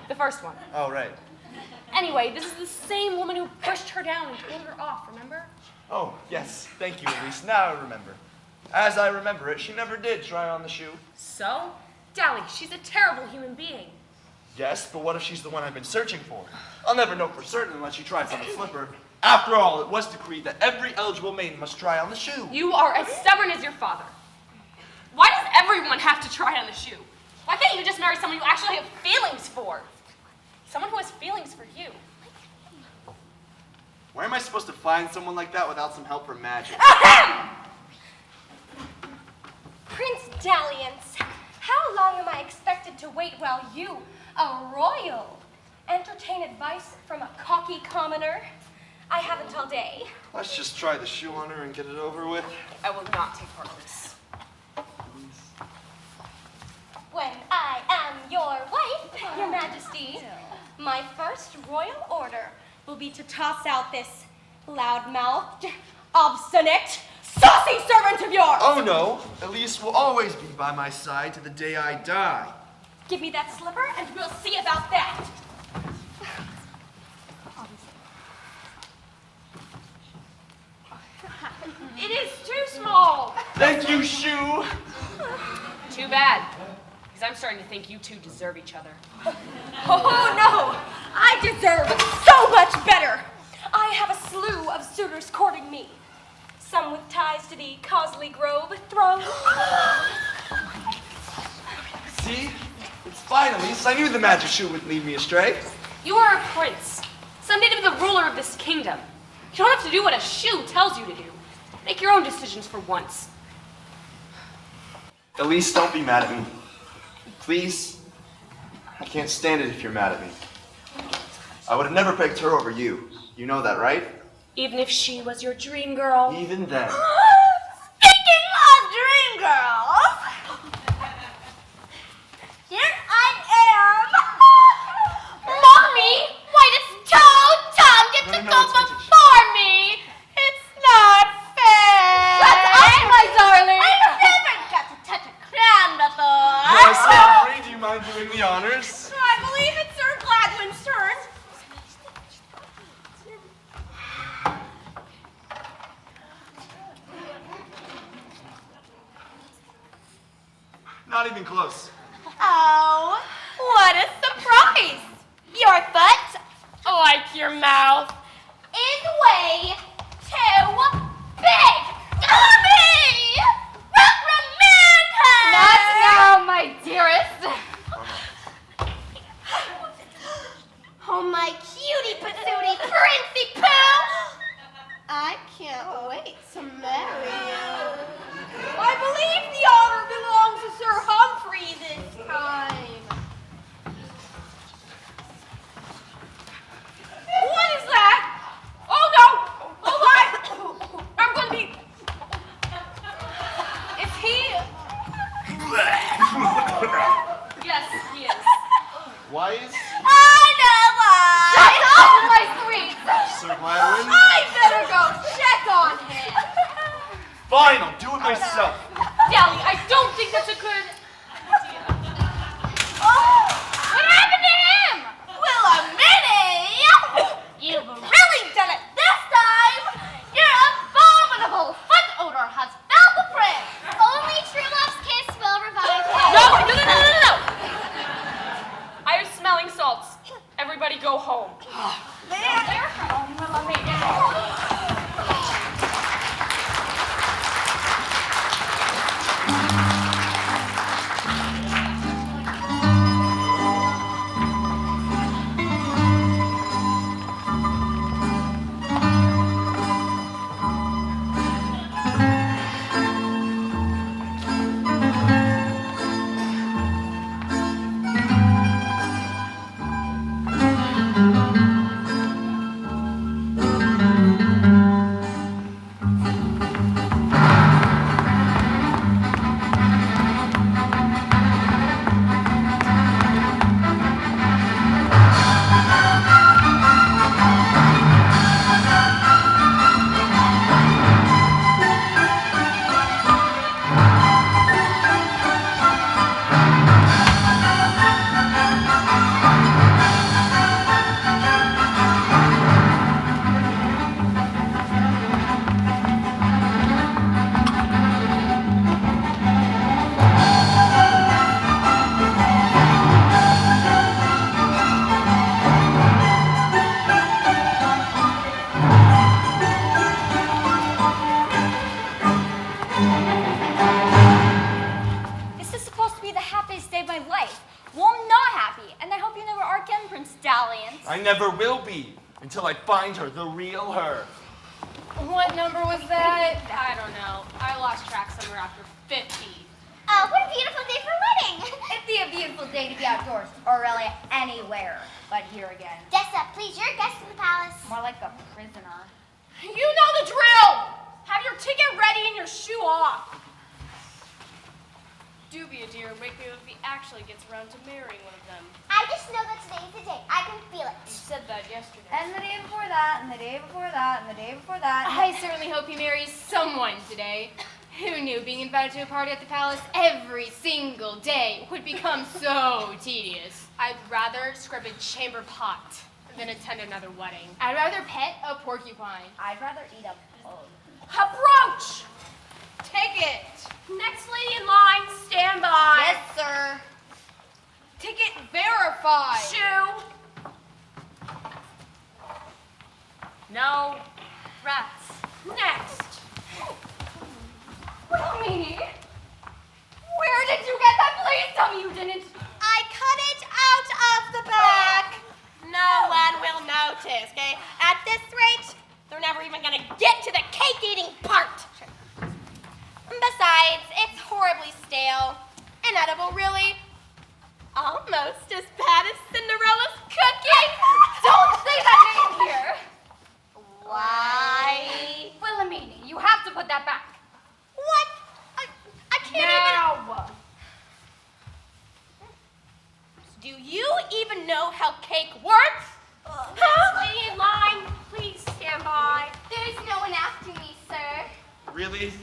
The first one. Oh, right. Anyway, this is the same woman who pushed her down and pulled her off, remember? Oh, yes. Thank you, Elise. Now I remember. As I remember it, she never did try on the shoe. So? Dally, she's a terrible human being. Yes, but what if she's the one I've been searching for? I'll never know for certain unless she tries on the slipper. After all, it was decreed that every eligible maiden must try on the shoe. You are as stubborn as your father. Why does everyone have to try on the shoe? Why can't you just marry someone you actually have feelings for? Someone who has feelings for you. Where am I supposed to find someone like that without some help from magic? Prince Dalliance, how long am I expected to wait while you, a royal, entertain advice from a cocky commoner? I haven't all day. Let's just try the shoe on her and get it over with. I will not take part in this. When I am your wife, your majesty, my first royal order will be to toss out this loud-mouthed, obstinate, saucy servant of yours! Oh no, Elise will always be by my side to the day I die. Give me that slipper and we'll see about that. It is too small. Thank you, shoe. Too bad. Because I'm starting to think you two deserve each other. Oh no! I deserve so much better! I have a slew of suitors courting me. Some with ties to the Cosley Grove throne. See? It's fine, Elise. I knew the magic shoe wouldn't lead me astray. You are a prince. Some native of the ruler of this kingdom. You don't have to do what a shoe tells you to do. Make your own decisions for once. Elise, don't be mad at me. Please. I can't stand it if you're mad at me. I would have never picked her over you. You know that, right? Even if she was your dream girl. Even then. Speaking of dream girls, here I am. Mommy, why does Tom get to go before me? It's not fair. Shut up, my darling. I never got to touch a crown before. Yes, Henry, do you mind doing the honors? I believe it's Sir Gladwin's turn. Not even close. Oh, what a surprise! Your foot, like your mouth, is way too big for me! Reprimand her! Not now, my dearest. Oh, my cutie patootie princey poo! I can't wait to marry you. I believe the honor belongs to Sir Humphrey this time. What is that? Oh no! Oh my! I'm gonna be. Is he? Yes, he is. Why is I know why! Shut up, my sweet! Sir Gladwin? I better go check on him. Fine, I'll do it myself. Dally, I don't think that's a good idea. Oh, what happened to him? Willa Minnie! You've really done it this time! Your abominable foot odor has found the prince! Only true love's kiss will revive him. No! I have smelling salts. Everybody go home. my life. Well, I'm not happy, and I hope you never are again, Prince Dalliance. I never will be until I find her, the real her. What number was that? I don't know. I lost track somewhere after 50. Oh, what a beautiful day for a wedding! It'd be a beautiful day to be outdoors, or really anywhere, but here again. Dessa, please, you're a guest in the palace. More like a prisoner. You know the drill! Have your ticket ready and your shoe off. Do be a dear and wake me up if he actually gets around to marrying one of them. I just know that today's the day. I can feel it. You said that yesterday. And the day before that, and the day before that, and the day before that. I certainly hope he marries someone today. Who knew being invited to a party at the palace every single day would become so tedious? I'd rather scrub a chamber pot than attend another wedding. I'd rather pet a porcupine. I'd rather eat a pug. Approach! Take it. Next lady in line, stand by. Yes, sir. Ticket verified. Shoe. No. Rats. Next. Wilhelmine, where did you get that? Please tell me you didn't. I cut it out of the back. No one will notice, okay? At this rate, they're never even gonna get to the cake-eating part. Besides, it's horribly stale. Inedible, really. Almost as bad as Cinderella's cooking. Don't say that name here. Why? Wilhelmine, you have to put that back. What? I can't Now. even... Do you even know how cake works? Lady in line, please stand by. There's no one after me, sir. Really?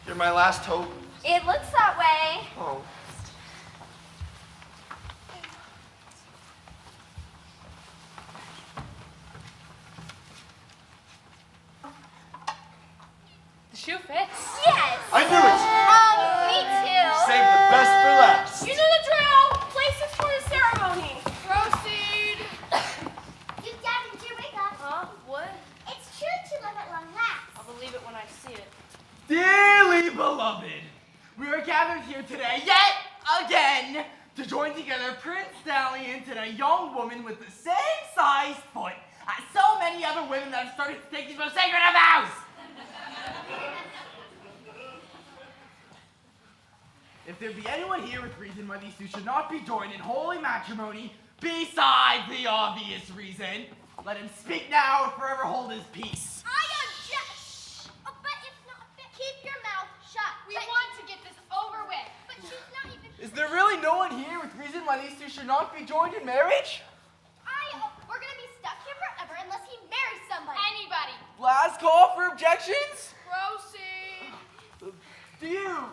You're my last hope? It looks that way. Oh. The shoe fits. Yes. I knew it! Me too. Save the best for last. You know the drill. Places for the ceremony. Proceed. Dad, did you wake up? Huh? What? It's true to love at long last. I'll believe it when I see it. Dearly beloved, we are gathered here today, yet again, to join together Prince Dalliance and a young woman with the same sized foot as so many other women that have started to take these most sacred of vows. If there be anyone here with reason why these two should not be joined in holy matrimony, besides the obvious reason, let him speak now or forever hold his peace. I object. Oh, but it's not fit. Keep your mouth shut. We want to get this over with. But she's not even. Is there really no one here with reason why these two should not be joined in marriage? We're gonna be stuck here forever unless he marries somebody. Anybody. Last call for objections? Proceed. Do you?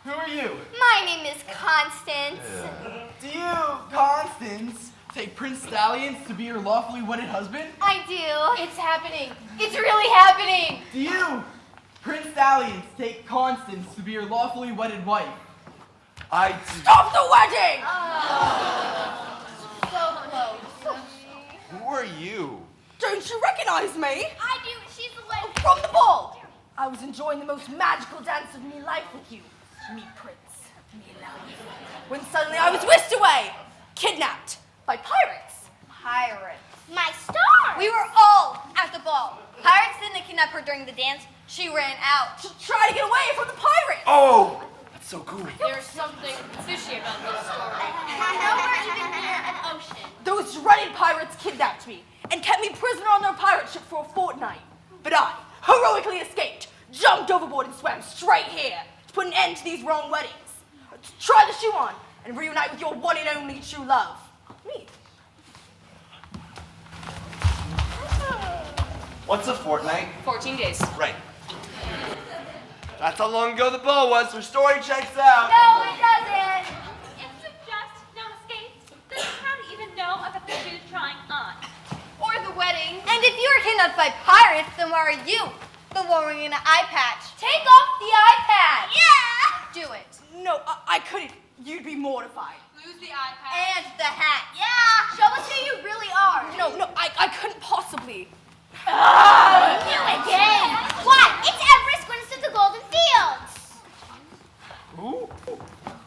Who are you? My name is Constance. Do you, Constance, take Prince Dalliance to be your lawfully wedded husband? I do. It's happening. It's really happening. Do you, Prince Dalliance, take Constance to be your lawfully wedded wife? I do. Stop the wedding! So close. Who are you? Don't you recognize me? I do. She's the one. From the ball! I was enjoying the most magical dance of me life with you. Me prince, me love. When suddenly I was whisked away, kidnapped by pirates. Pirates. My star. We were all at the ball. Pirates didn't kidnap her during the dance. She ran out. To try to get away from the pirates. Oh! That's so cool. There's something fishy about this story. Nowhere even near an ocean. Those dreaded pirates kidnapped me and kept me prisoner on their pirate ship for a fortnight. But I heroically escaped, jumped overboard and swam straight here to put an end to these wrong weddings. To try the shoe on and reunite with your one and only true love, me. What's a fortnight? 14 days. Right. That's how long ago the ball was. Her story checks out. No, it doesn't. If you've just now escaped, then how do you even know about the shoes trying on? Or the wedding. And if you were kidnapped by pirates, then why are you the one wearing an eye patch? Take off the eye patch. Yeah. Do it. No, I couldn't. You'd be mortified. Lose the iPad. And the hat. Yeah. Show us who you really are. No, I couldn't possibly. You again. What? It's Everest Gwyneth to the Golden Fields. Who?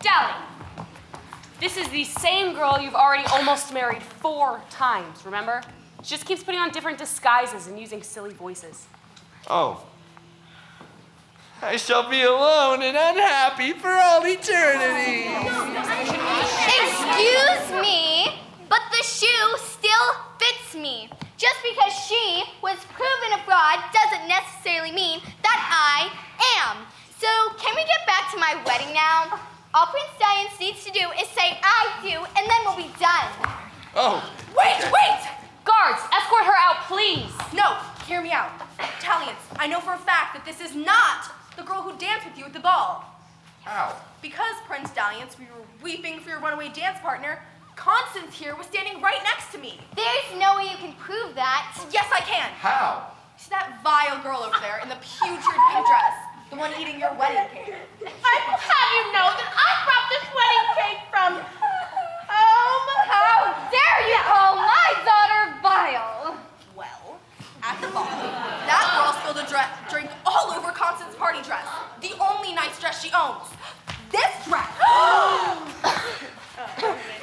Dally. This is the same girl you've already almost married 4 times, remember? She just keeps putting on different disguises and using silly voices. Oh. I shall be alone and unhappy for all eternity. Excuse me, but the shoe still fits me. Just because she was proven a fraud doesn't necessarily mean that I am. So can we get back to my wedding now? All Prince Diane needs to do is say I do, and then we'll be done. Oh. Wait! Guards, escort her out, please. No, hear me out. Italians, I know for a fact that this is not the girl who danced with you at the ball. How? Because, Prince Dalliance, we were weeping for your runaway dance partner, Constance here was standing right next to me. There's no way you can prove that. Yes, I can. How? See that vile girl over there in the putrid pink dress, the one eating your wedding cake. I will have you know that I brought this wedding cake from home. How dare you call my daughter vile? Well, at the ball, that girl spilled a drink all over Constance's party dress, the only nice dress she owns. This dress.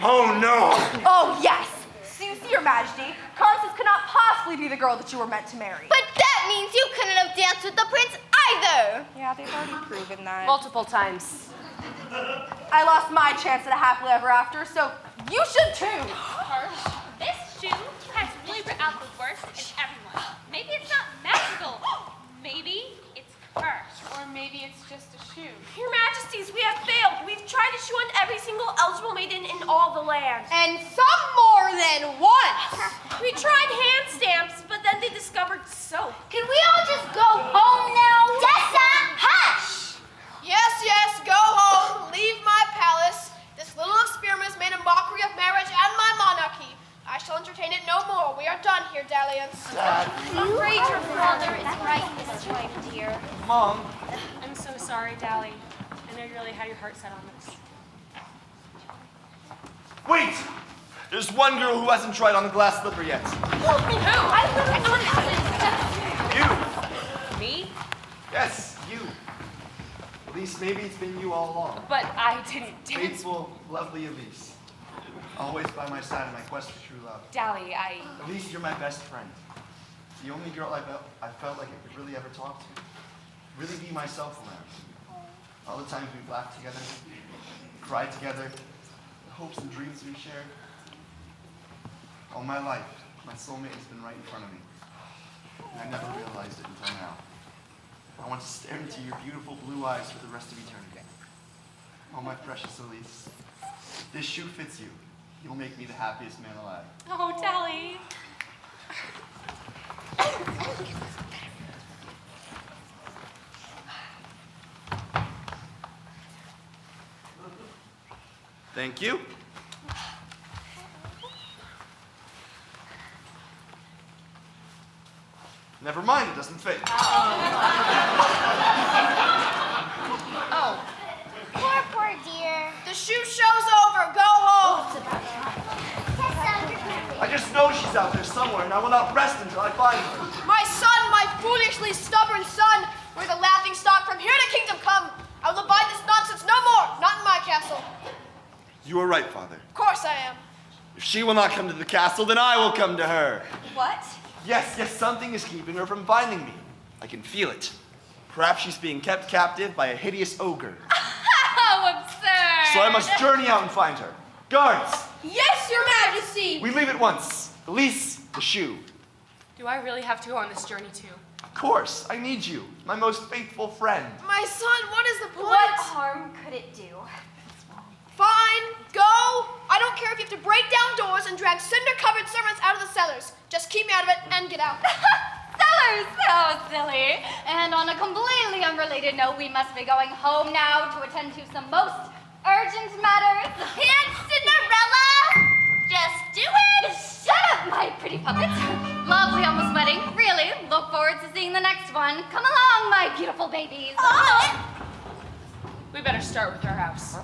Oh no! Oh yes. So you see, Your Majesty, Constance could not possibly be the girl that you were meant to marry. But that means you couldn't have danced with the prince either. Yeah, they've already proven that. Multiple times. I lost my chance at a happily ever after, so you should too. This shoe has really brought out the worst in everyone. Maybe it's not magical. Maybe it's cursed. Or maybe it's just a shoe. Your Majesties, we have failed. We've tried to shoe on every single eligible maiden in all the land. And some more than once. We tried hand stamps, but then they discovered soap. Can we all just go home now? Dessa, hush! Yes, go home. Leave my palace. This little experiment has made a mockery of marriage and my monarchy. I shall entertain it no more. We are done here, Dalliance. I'm afraid your father is right this time, dear. Mom. I'm so sorry, Dally. I know you really had your heart set on this. Wait! There's one girl who hasn't tried on the glass slipper yet. You. Me? Yes, you. At least maybe it's been you all along. But I didn't dance. Faithful, lovely Elise. Always by my side in my quest for true love. Dally, Elise, you're my best friend. The only girl I felt like I could really ever talk to. Really be myself around. All the times we've laughed together, cried together, the hopes and dreams we shared. All my life, my soulmate has been right in front of me. And I never realized it until now. I want to stare into your beautiful blue eyes for the rest of eternity. Oh, my precious Elise, this shoe fits you. You'll make me the happiest man alive. Oh, Dally. Thank you. Never mind, it doesn't fit. Oh. Poor dear. The shoe show's over. Go home. I just know she's out there somewhere, and I will not rest until I find her. My son, my foolishly stubborn son, we're the laughing stock from here to kingdom come. I will abide this nonsense no more, not in my castle. You are right, Father. Of course I am. If she will not come to the castle, then I will come to her. What? Yes, something is keeping her from finding me. I can feel it. Perhaps she's being kept captive by a hideous ogre. How absurd! So I must journey out and find her. Guards, Yes, your majesty. we leave at once. Elise, the shoe. Do I really have to go on this journey too? Of course, I need you, my most faithful friend. My son, what is the point? What harm could it do? Fine, go. I don't care if you have to break down doors and drag cinder-covered servants out of the cellars. Just keep me out of it and get out. Cellars, so silly. And on a completely unrelated note, we must be going home now to attend to some most urgent matters. And Cinderella, just do it. Shut up, my pretty puppet. Lovely almost wedding. Really, look forward to seeing the next one. Come along, my beautiful babies. We better start with our house.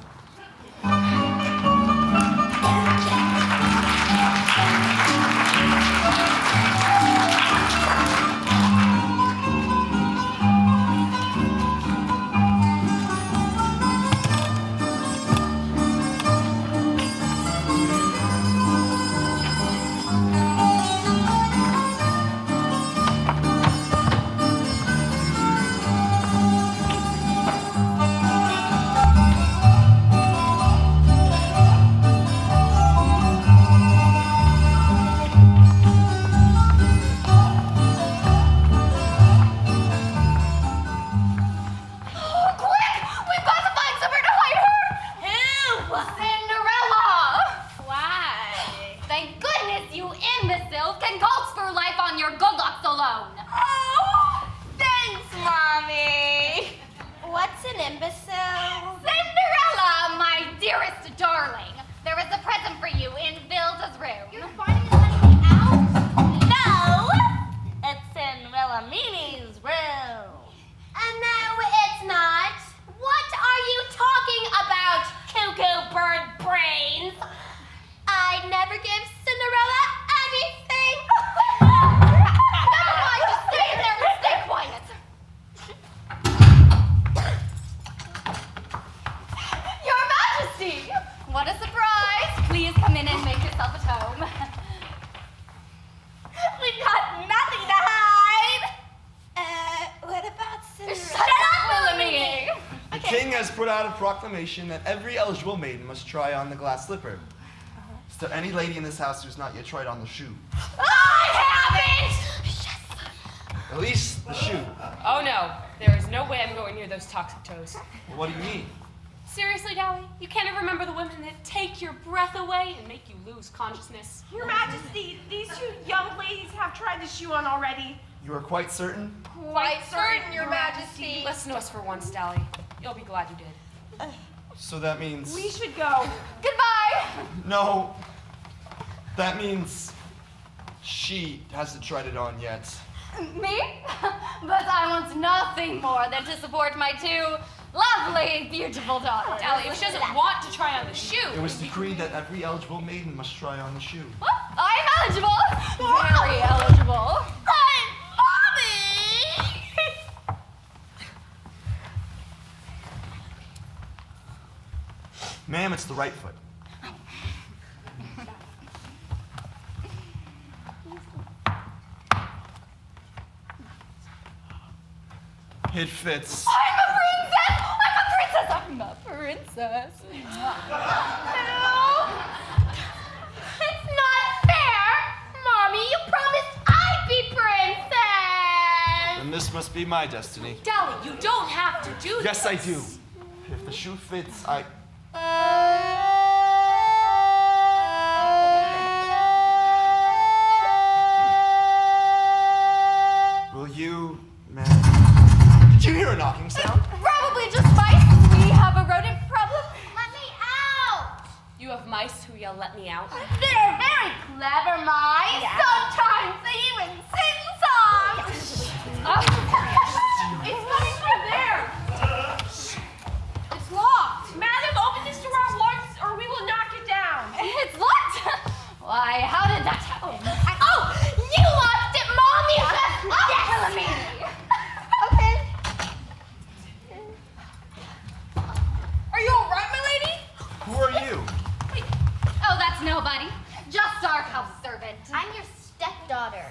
What a surprise! Please come in and make yourself at home. We've got nothing to hide. What about Cinderella? Shut up, Willoughby! The king has put out a proclamation that every eligible maiden must try on the glass slipper. Is there any lady in this house who's not yet tried on the shoe? I haven't! At least the shoe. Oh no, there is no way I'm going near those toxic toes. Well, what do you mean? Seriously, Dally? You can't even remember the women that take your breath away and make you lose consciousness? Your Majesty, these two young ladies have tried the shoe on already. You are quite certain? Quite certain, Your Majesty. Listen to us for once, Dally. You'll be glad you did. So that means... We should go. Goodbye! No. That means she hasn't tried it on yet. Me? But I want nothing more than to support my two lovely, beautiful daughters. Dally, if she doesn't want to try on the shoe... It was decreed that every eligible maiden must try on the shoe. I'm eligible! Very eligible. Ma'am, it's the right foot. It fits. I'm a princess! I'm a princess! No! It's not fair! Mommy, you promised I'd be princess! And this must be my destiny. Dally, you don't have to do Yes, this. I do. If the shoe fits, I... Will you, ma'am? Did you hear a knocking sound? Probably just mice. We have a rodent problem. Let me out! You have mice who yell, "Let me out." They're very clever mice. Sometimes they even sing songs. It's coming from there. It's locked. Madam, open this door at once or we will knock it down. It's locked. Why, how did that happen? Oh, you locked it, Mommy! Yes, me. Okay. Are you all right, my lady? Who are you? Oh, that's nobody. Just our house servant. I'm your stepdaughter.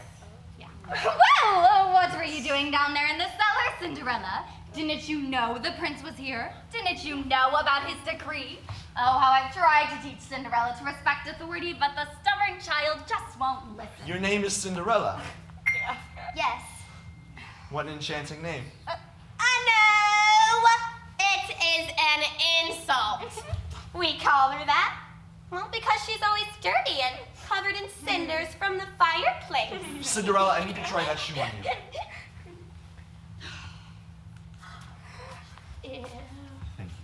Well, what were you doing down there in the cellar, Cinderella? Didn't you know the prince was here? Didn't you know about his decree? Oh, how I've tried to teach Cinderella to respect authority, but the stubborn child just won't listen. Your name is Cinderella. Yes. What an enchanting name. I know! It is an insult. We call her that. Well, because she's always dirty and covered in cinders from the fireplace. Cinderella, I need to try that shoe on you. Ew. Thank you.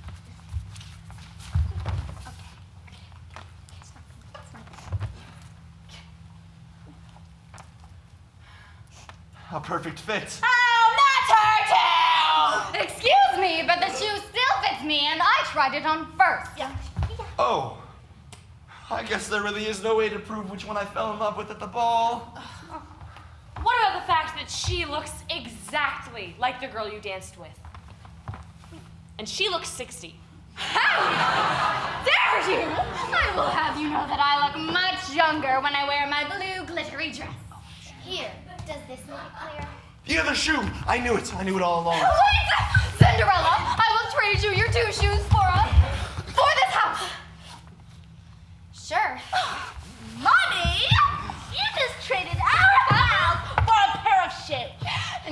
A perfect fit. Oh, not her too! Excuse me, but the shoe still fits me, and I tried it on first. Oh. I guess there really is no way to prove which one I fell in love with at the ball. What about the fact that she looks exactly like the girl you danced with? And she looks 60. How dare you! I will have you know that I look much younger when I wear my blue glittery dress. Here, does this make it clear? The other shoe! I knew it. I knew it all along. Wait! Cinderella, I will trade you your two shoes for this house. Sure. Mommy, you just traded our house for a pair of shoes.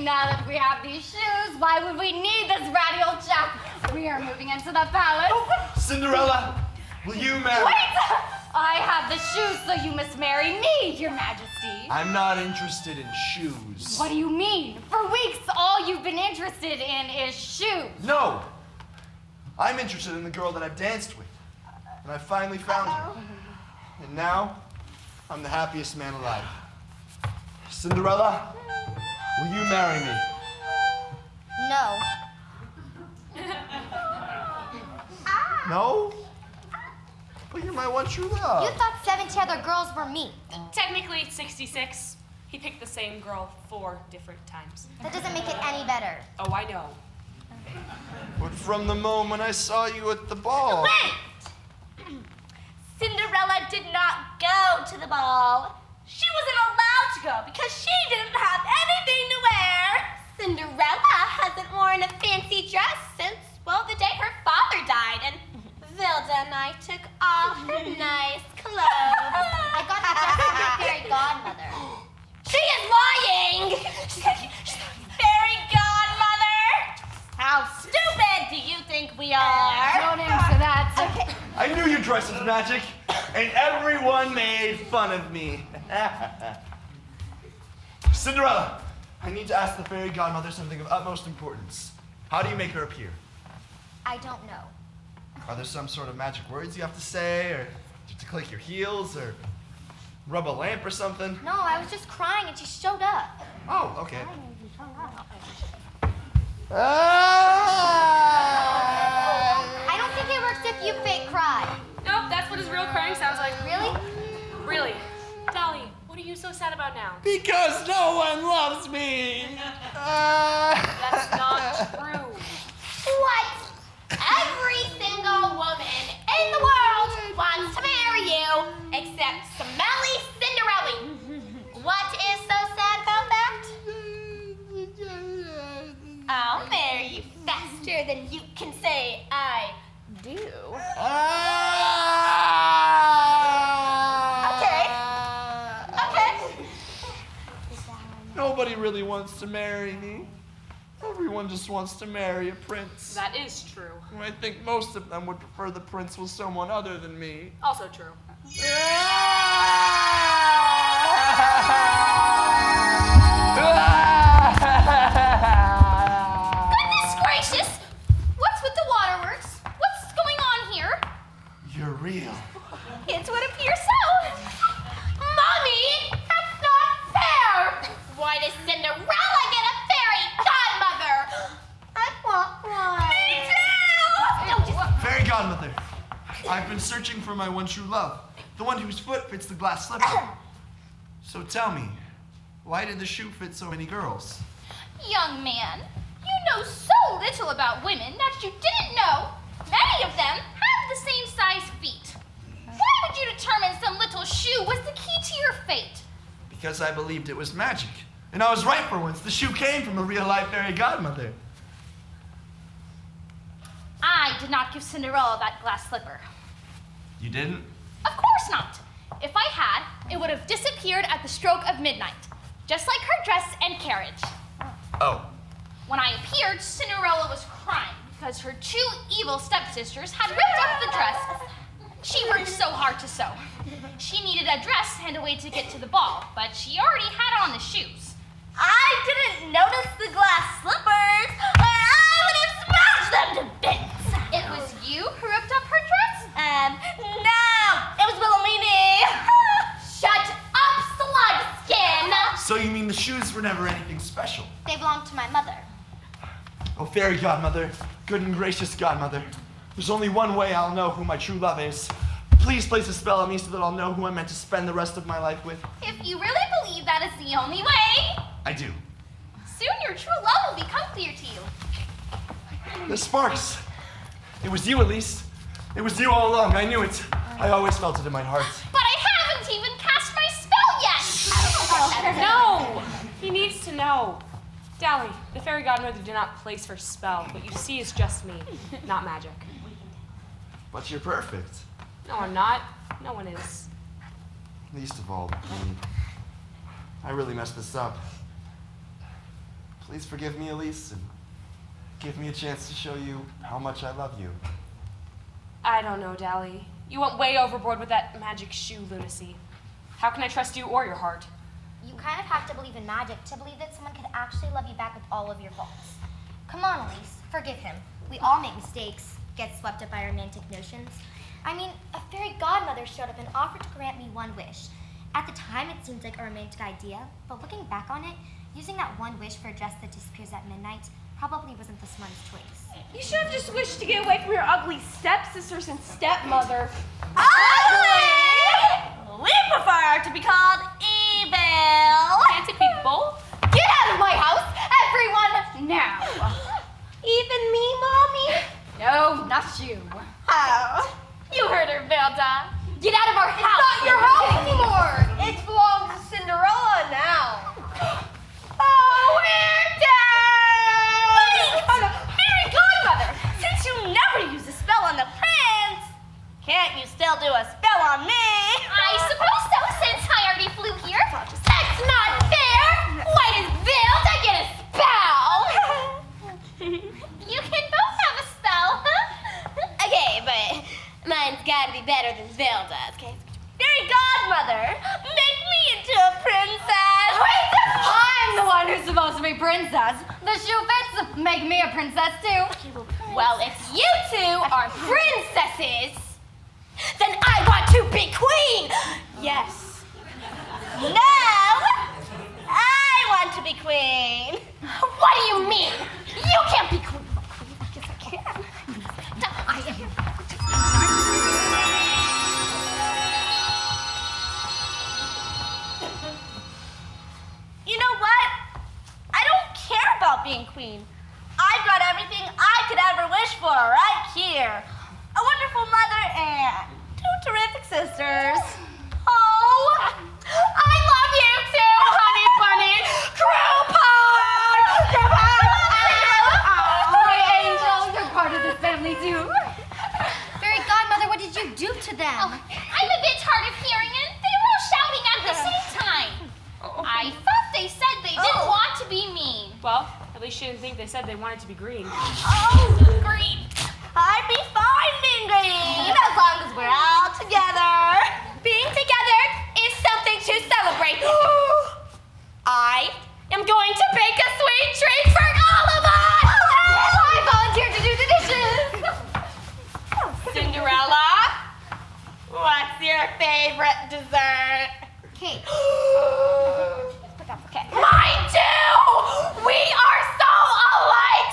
Now that we have these shoes, why would we need this ratty old chap? We are moving into the palace. Cinderella, will you marry? Wait! I have the shoes, so you must marry me, Your Majesty. I'm not interested in shoes. What do you mean? For weeks, all you've been interested in is shoes. No! I'm interested in the girl that I've danced with. And I finally found her. And now, I'm the happiest man alive. Cinderella, will you marry me? No. No? But you're my one true love. You thought 70 other girls were me. Technically, it's 66. He picked the same girl 4 different times. That doesn't make it any better. Oh, I know. But from the moment I saw you at the ball. Wait! Cinderella did not go to the ball. She wasn't allowed to go because she didn't have anything to wear. Cinderella hasn't worn a fancy dress since, well, the day her father died, and Vilda and I took all her nice clothes. I got the dress from my fairy godmother. She is lying! Fairy godmother! How stupid do you think we are? Don't answer that. Okay. I knew you dressed as magic, and everyone made fun of me. Cinderella, I need to ask the fairy godmother something of utmost importance. How do you make her appear? I don't know. Are there some sort of magic words you have to say, or to click your heels, or rub a lamp or something? No, I was just crying and she showed up. Oh, okay. I don't think it works if you fake cry. Nope, that's what his real crying sounds like. Really? Really? Dolly, what are you so sad about now? Because no one loves me. That's not true. What? Every single woman in the world wants to marry you, except smelly Cinderella. What is so sad about that? I'll marry you faster than you can say I do. Okay. Nobody really wants to marry me. Everyone just wants to marry a prince. That is true. I think most of them would prefer the prince was someone other than me. Also true. Goodness gracious! What's with the waterworks? What's going on here? You're real. It would appear so. Mommy, that's not fair. Why does Cinderella get a fairy godmother? I want one. Me too. Fairy godmother, I've been searching for my one true love, the one whose foot fits the glass slipper. So tell me, why did the shoe fit so many girls? Young man, you know so little about women that you didn't know many of them have the same size feet. Why would you determine some little shoe was the key to your fate? Because I believed it was magic. And I was right for once. The shoe came from a real-life fairy godmother. I did not give Cinderella that glass slipper. You didn't? Of course not. If I had, it would have disappeared at the stroke of midnight, just like her dress and carriage. Oh. When I appeared, Cinderella was crying because her two evil stepsisters had ripped up the dress. She worked so hard to sew. She needed a dress and a way to get to the ball, but she already had on the shoes. I didn't notice the glass slippers, or I would have smashed them to bits. It was you who ripped up her dress? No, it was Wilhelmina. Shut up, slug skin. So you mean the shoes were never anything special? They belong to my mother. Oh, fairy godmother, good and gracious godmother. There's only one way I'll know who my true love is. Please place a spell on me so that I'll know who I'm meant to spend the rest of my life with. If you really believe that is the only way, I do. soon your true love will become clear to you. The sparks. It was you, Elise. It was you all along. I knew it. I always felt it in my heart. But I haven't even cast my spell yet! No! He needs to know. Dally, the fairy godmother did not place her spell. What you see is just me, not magic. But you're perfect. No, I'm not. No one is. Least of all, I really messed this up. Please forgive me, Elise, and give me a chance to show you how much I love you. I don't know, Dally. You went way overboard with that magic shoe lunacy. How can I trust you or your heart? You kind of have to believe in magic to believe that someone could actually love you back with all of your faults. Come on, Elise, forgive him. We all make mistakes, get swept up by romantic notions. I mean, a fairy godmother showed up and offered to grant me one wish. At the time, it seemed like a romantic idea, but looking back on it, using that one wish for a dress that disappears at midnight probably wasn't the smartest choice. You should have just wished to get away from your ugly stepsisters and stepmother. Ugly! We prefer to be called evil. Can't it be both? Get out of my house, everyone, now! Even me, Mommy? No, not you. Oh, you heard her, Vilda. Get out of our house! It's not your house anymore. It belongs to Cinderella now. Oh, we're down! Wait! Fairy Godmother, since you never use a spell on the prince, can't you still do a spell on me? I suppose so, since I already flew here. That's not fair! Why does Vilda get a spell? You can both have a spell, huh? Okay, but mine's gotta be better than Vilda's, okay? Fairy Godmother, make me into a princess! Wait! I'm the one who's supposed to be princess. The shoe fits. Make me a princess too. Well, if you two are princesses, then I want to be queen! Yes. No! I want to be queen. What do you mean? You can't be queen. Yes, I can. I am. You know what? I don't care about being queen. I've got everything I could ever wish for right here. A wonderful mother and two terrific sisters. Oh, I love you too, honey bunny. Groupon! My angels, you're part of this family too. Fairy Godmother, what did you do to them? I'm a bit hard of hearing and they were all shouting at the same time. I thought they said they didn't want to be mean. Well, at least she didn't think they said they wanted to be green. Oh, green. I'd be fine being green as long as we're all together. Being together is something to celebrate. I am going to bake a sweet treat for all of us! I volunteered to do the dishes. Cinderella, what's your favorite dessert? Cake. Okay. Mine too! We are so alike!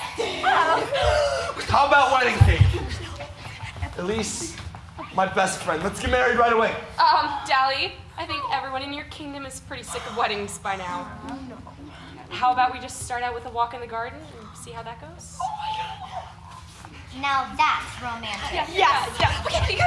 How about wedding cake? At least my best friend. Let's get married right away. Dally, I think everyone in your kingdom is pretty sick of weddings by now. How about we just start out with a walk in the garden and see how that goes? Now that's romantic. Yeah. Okay.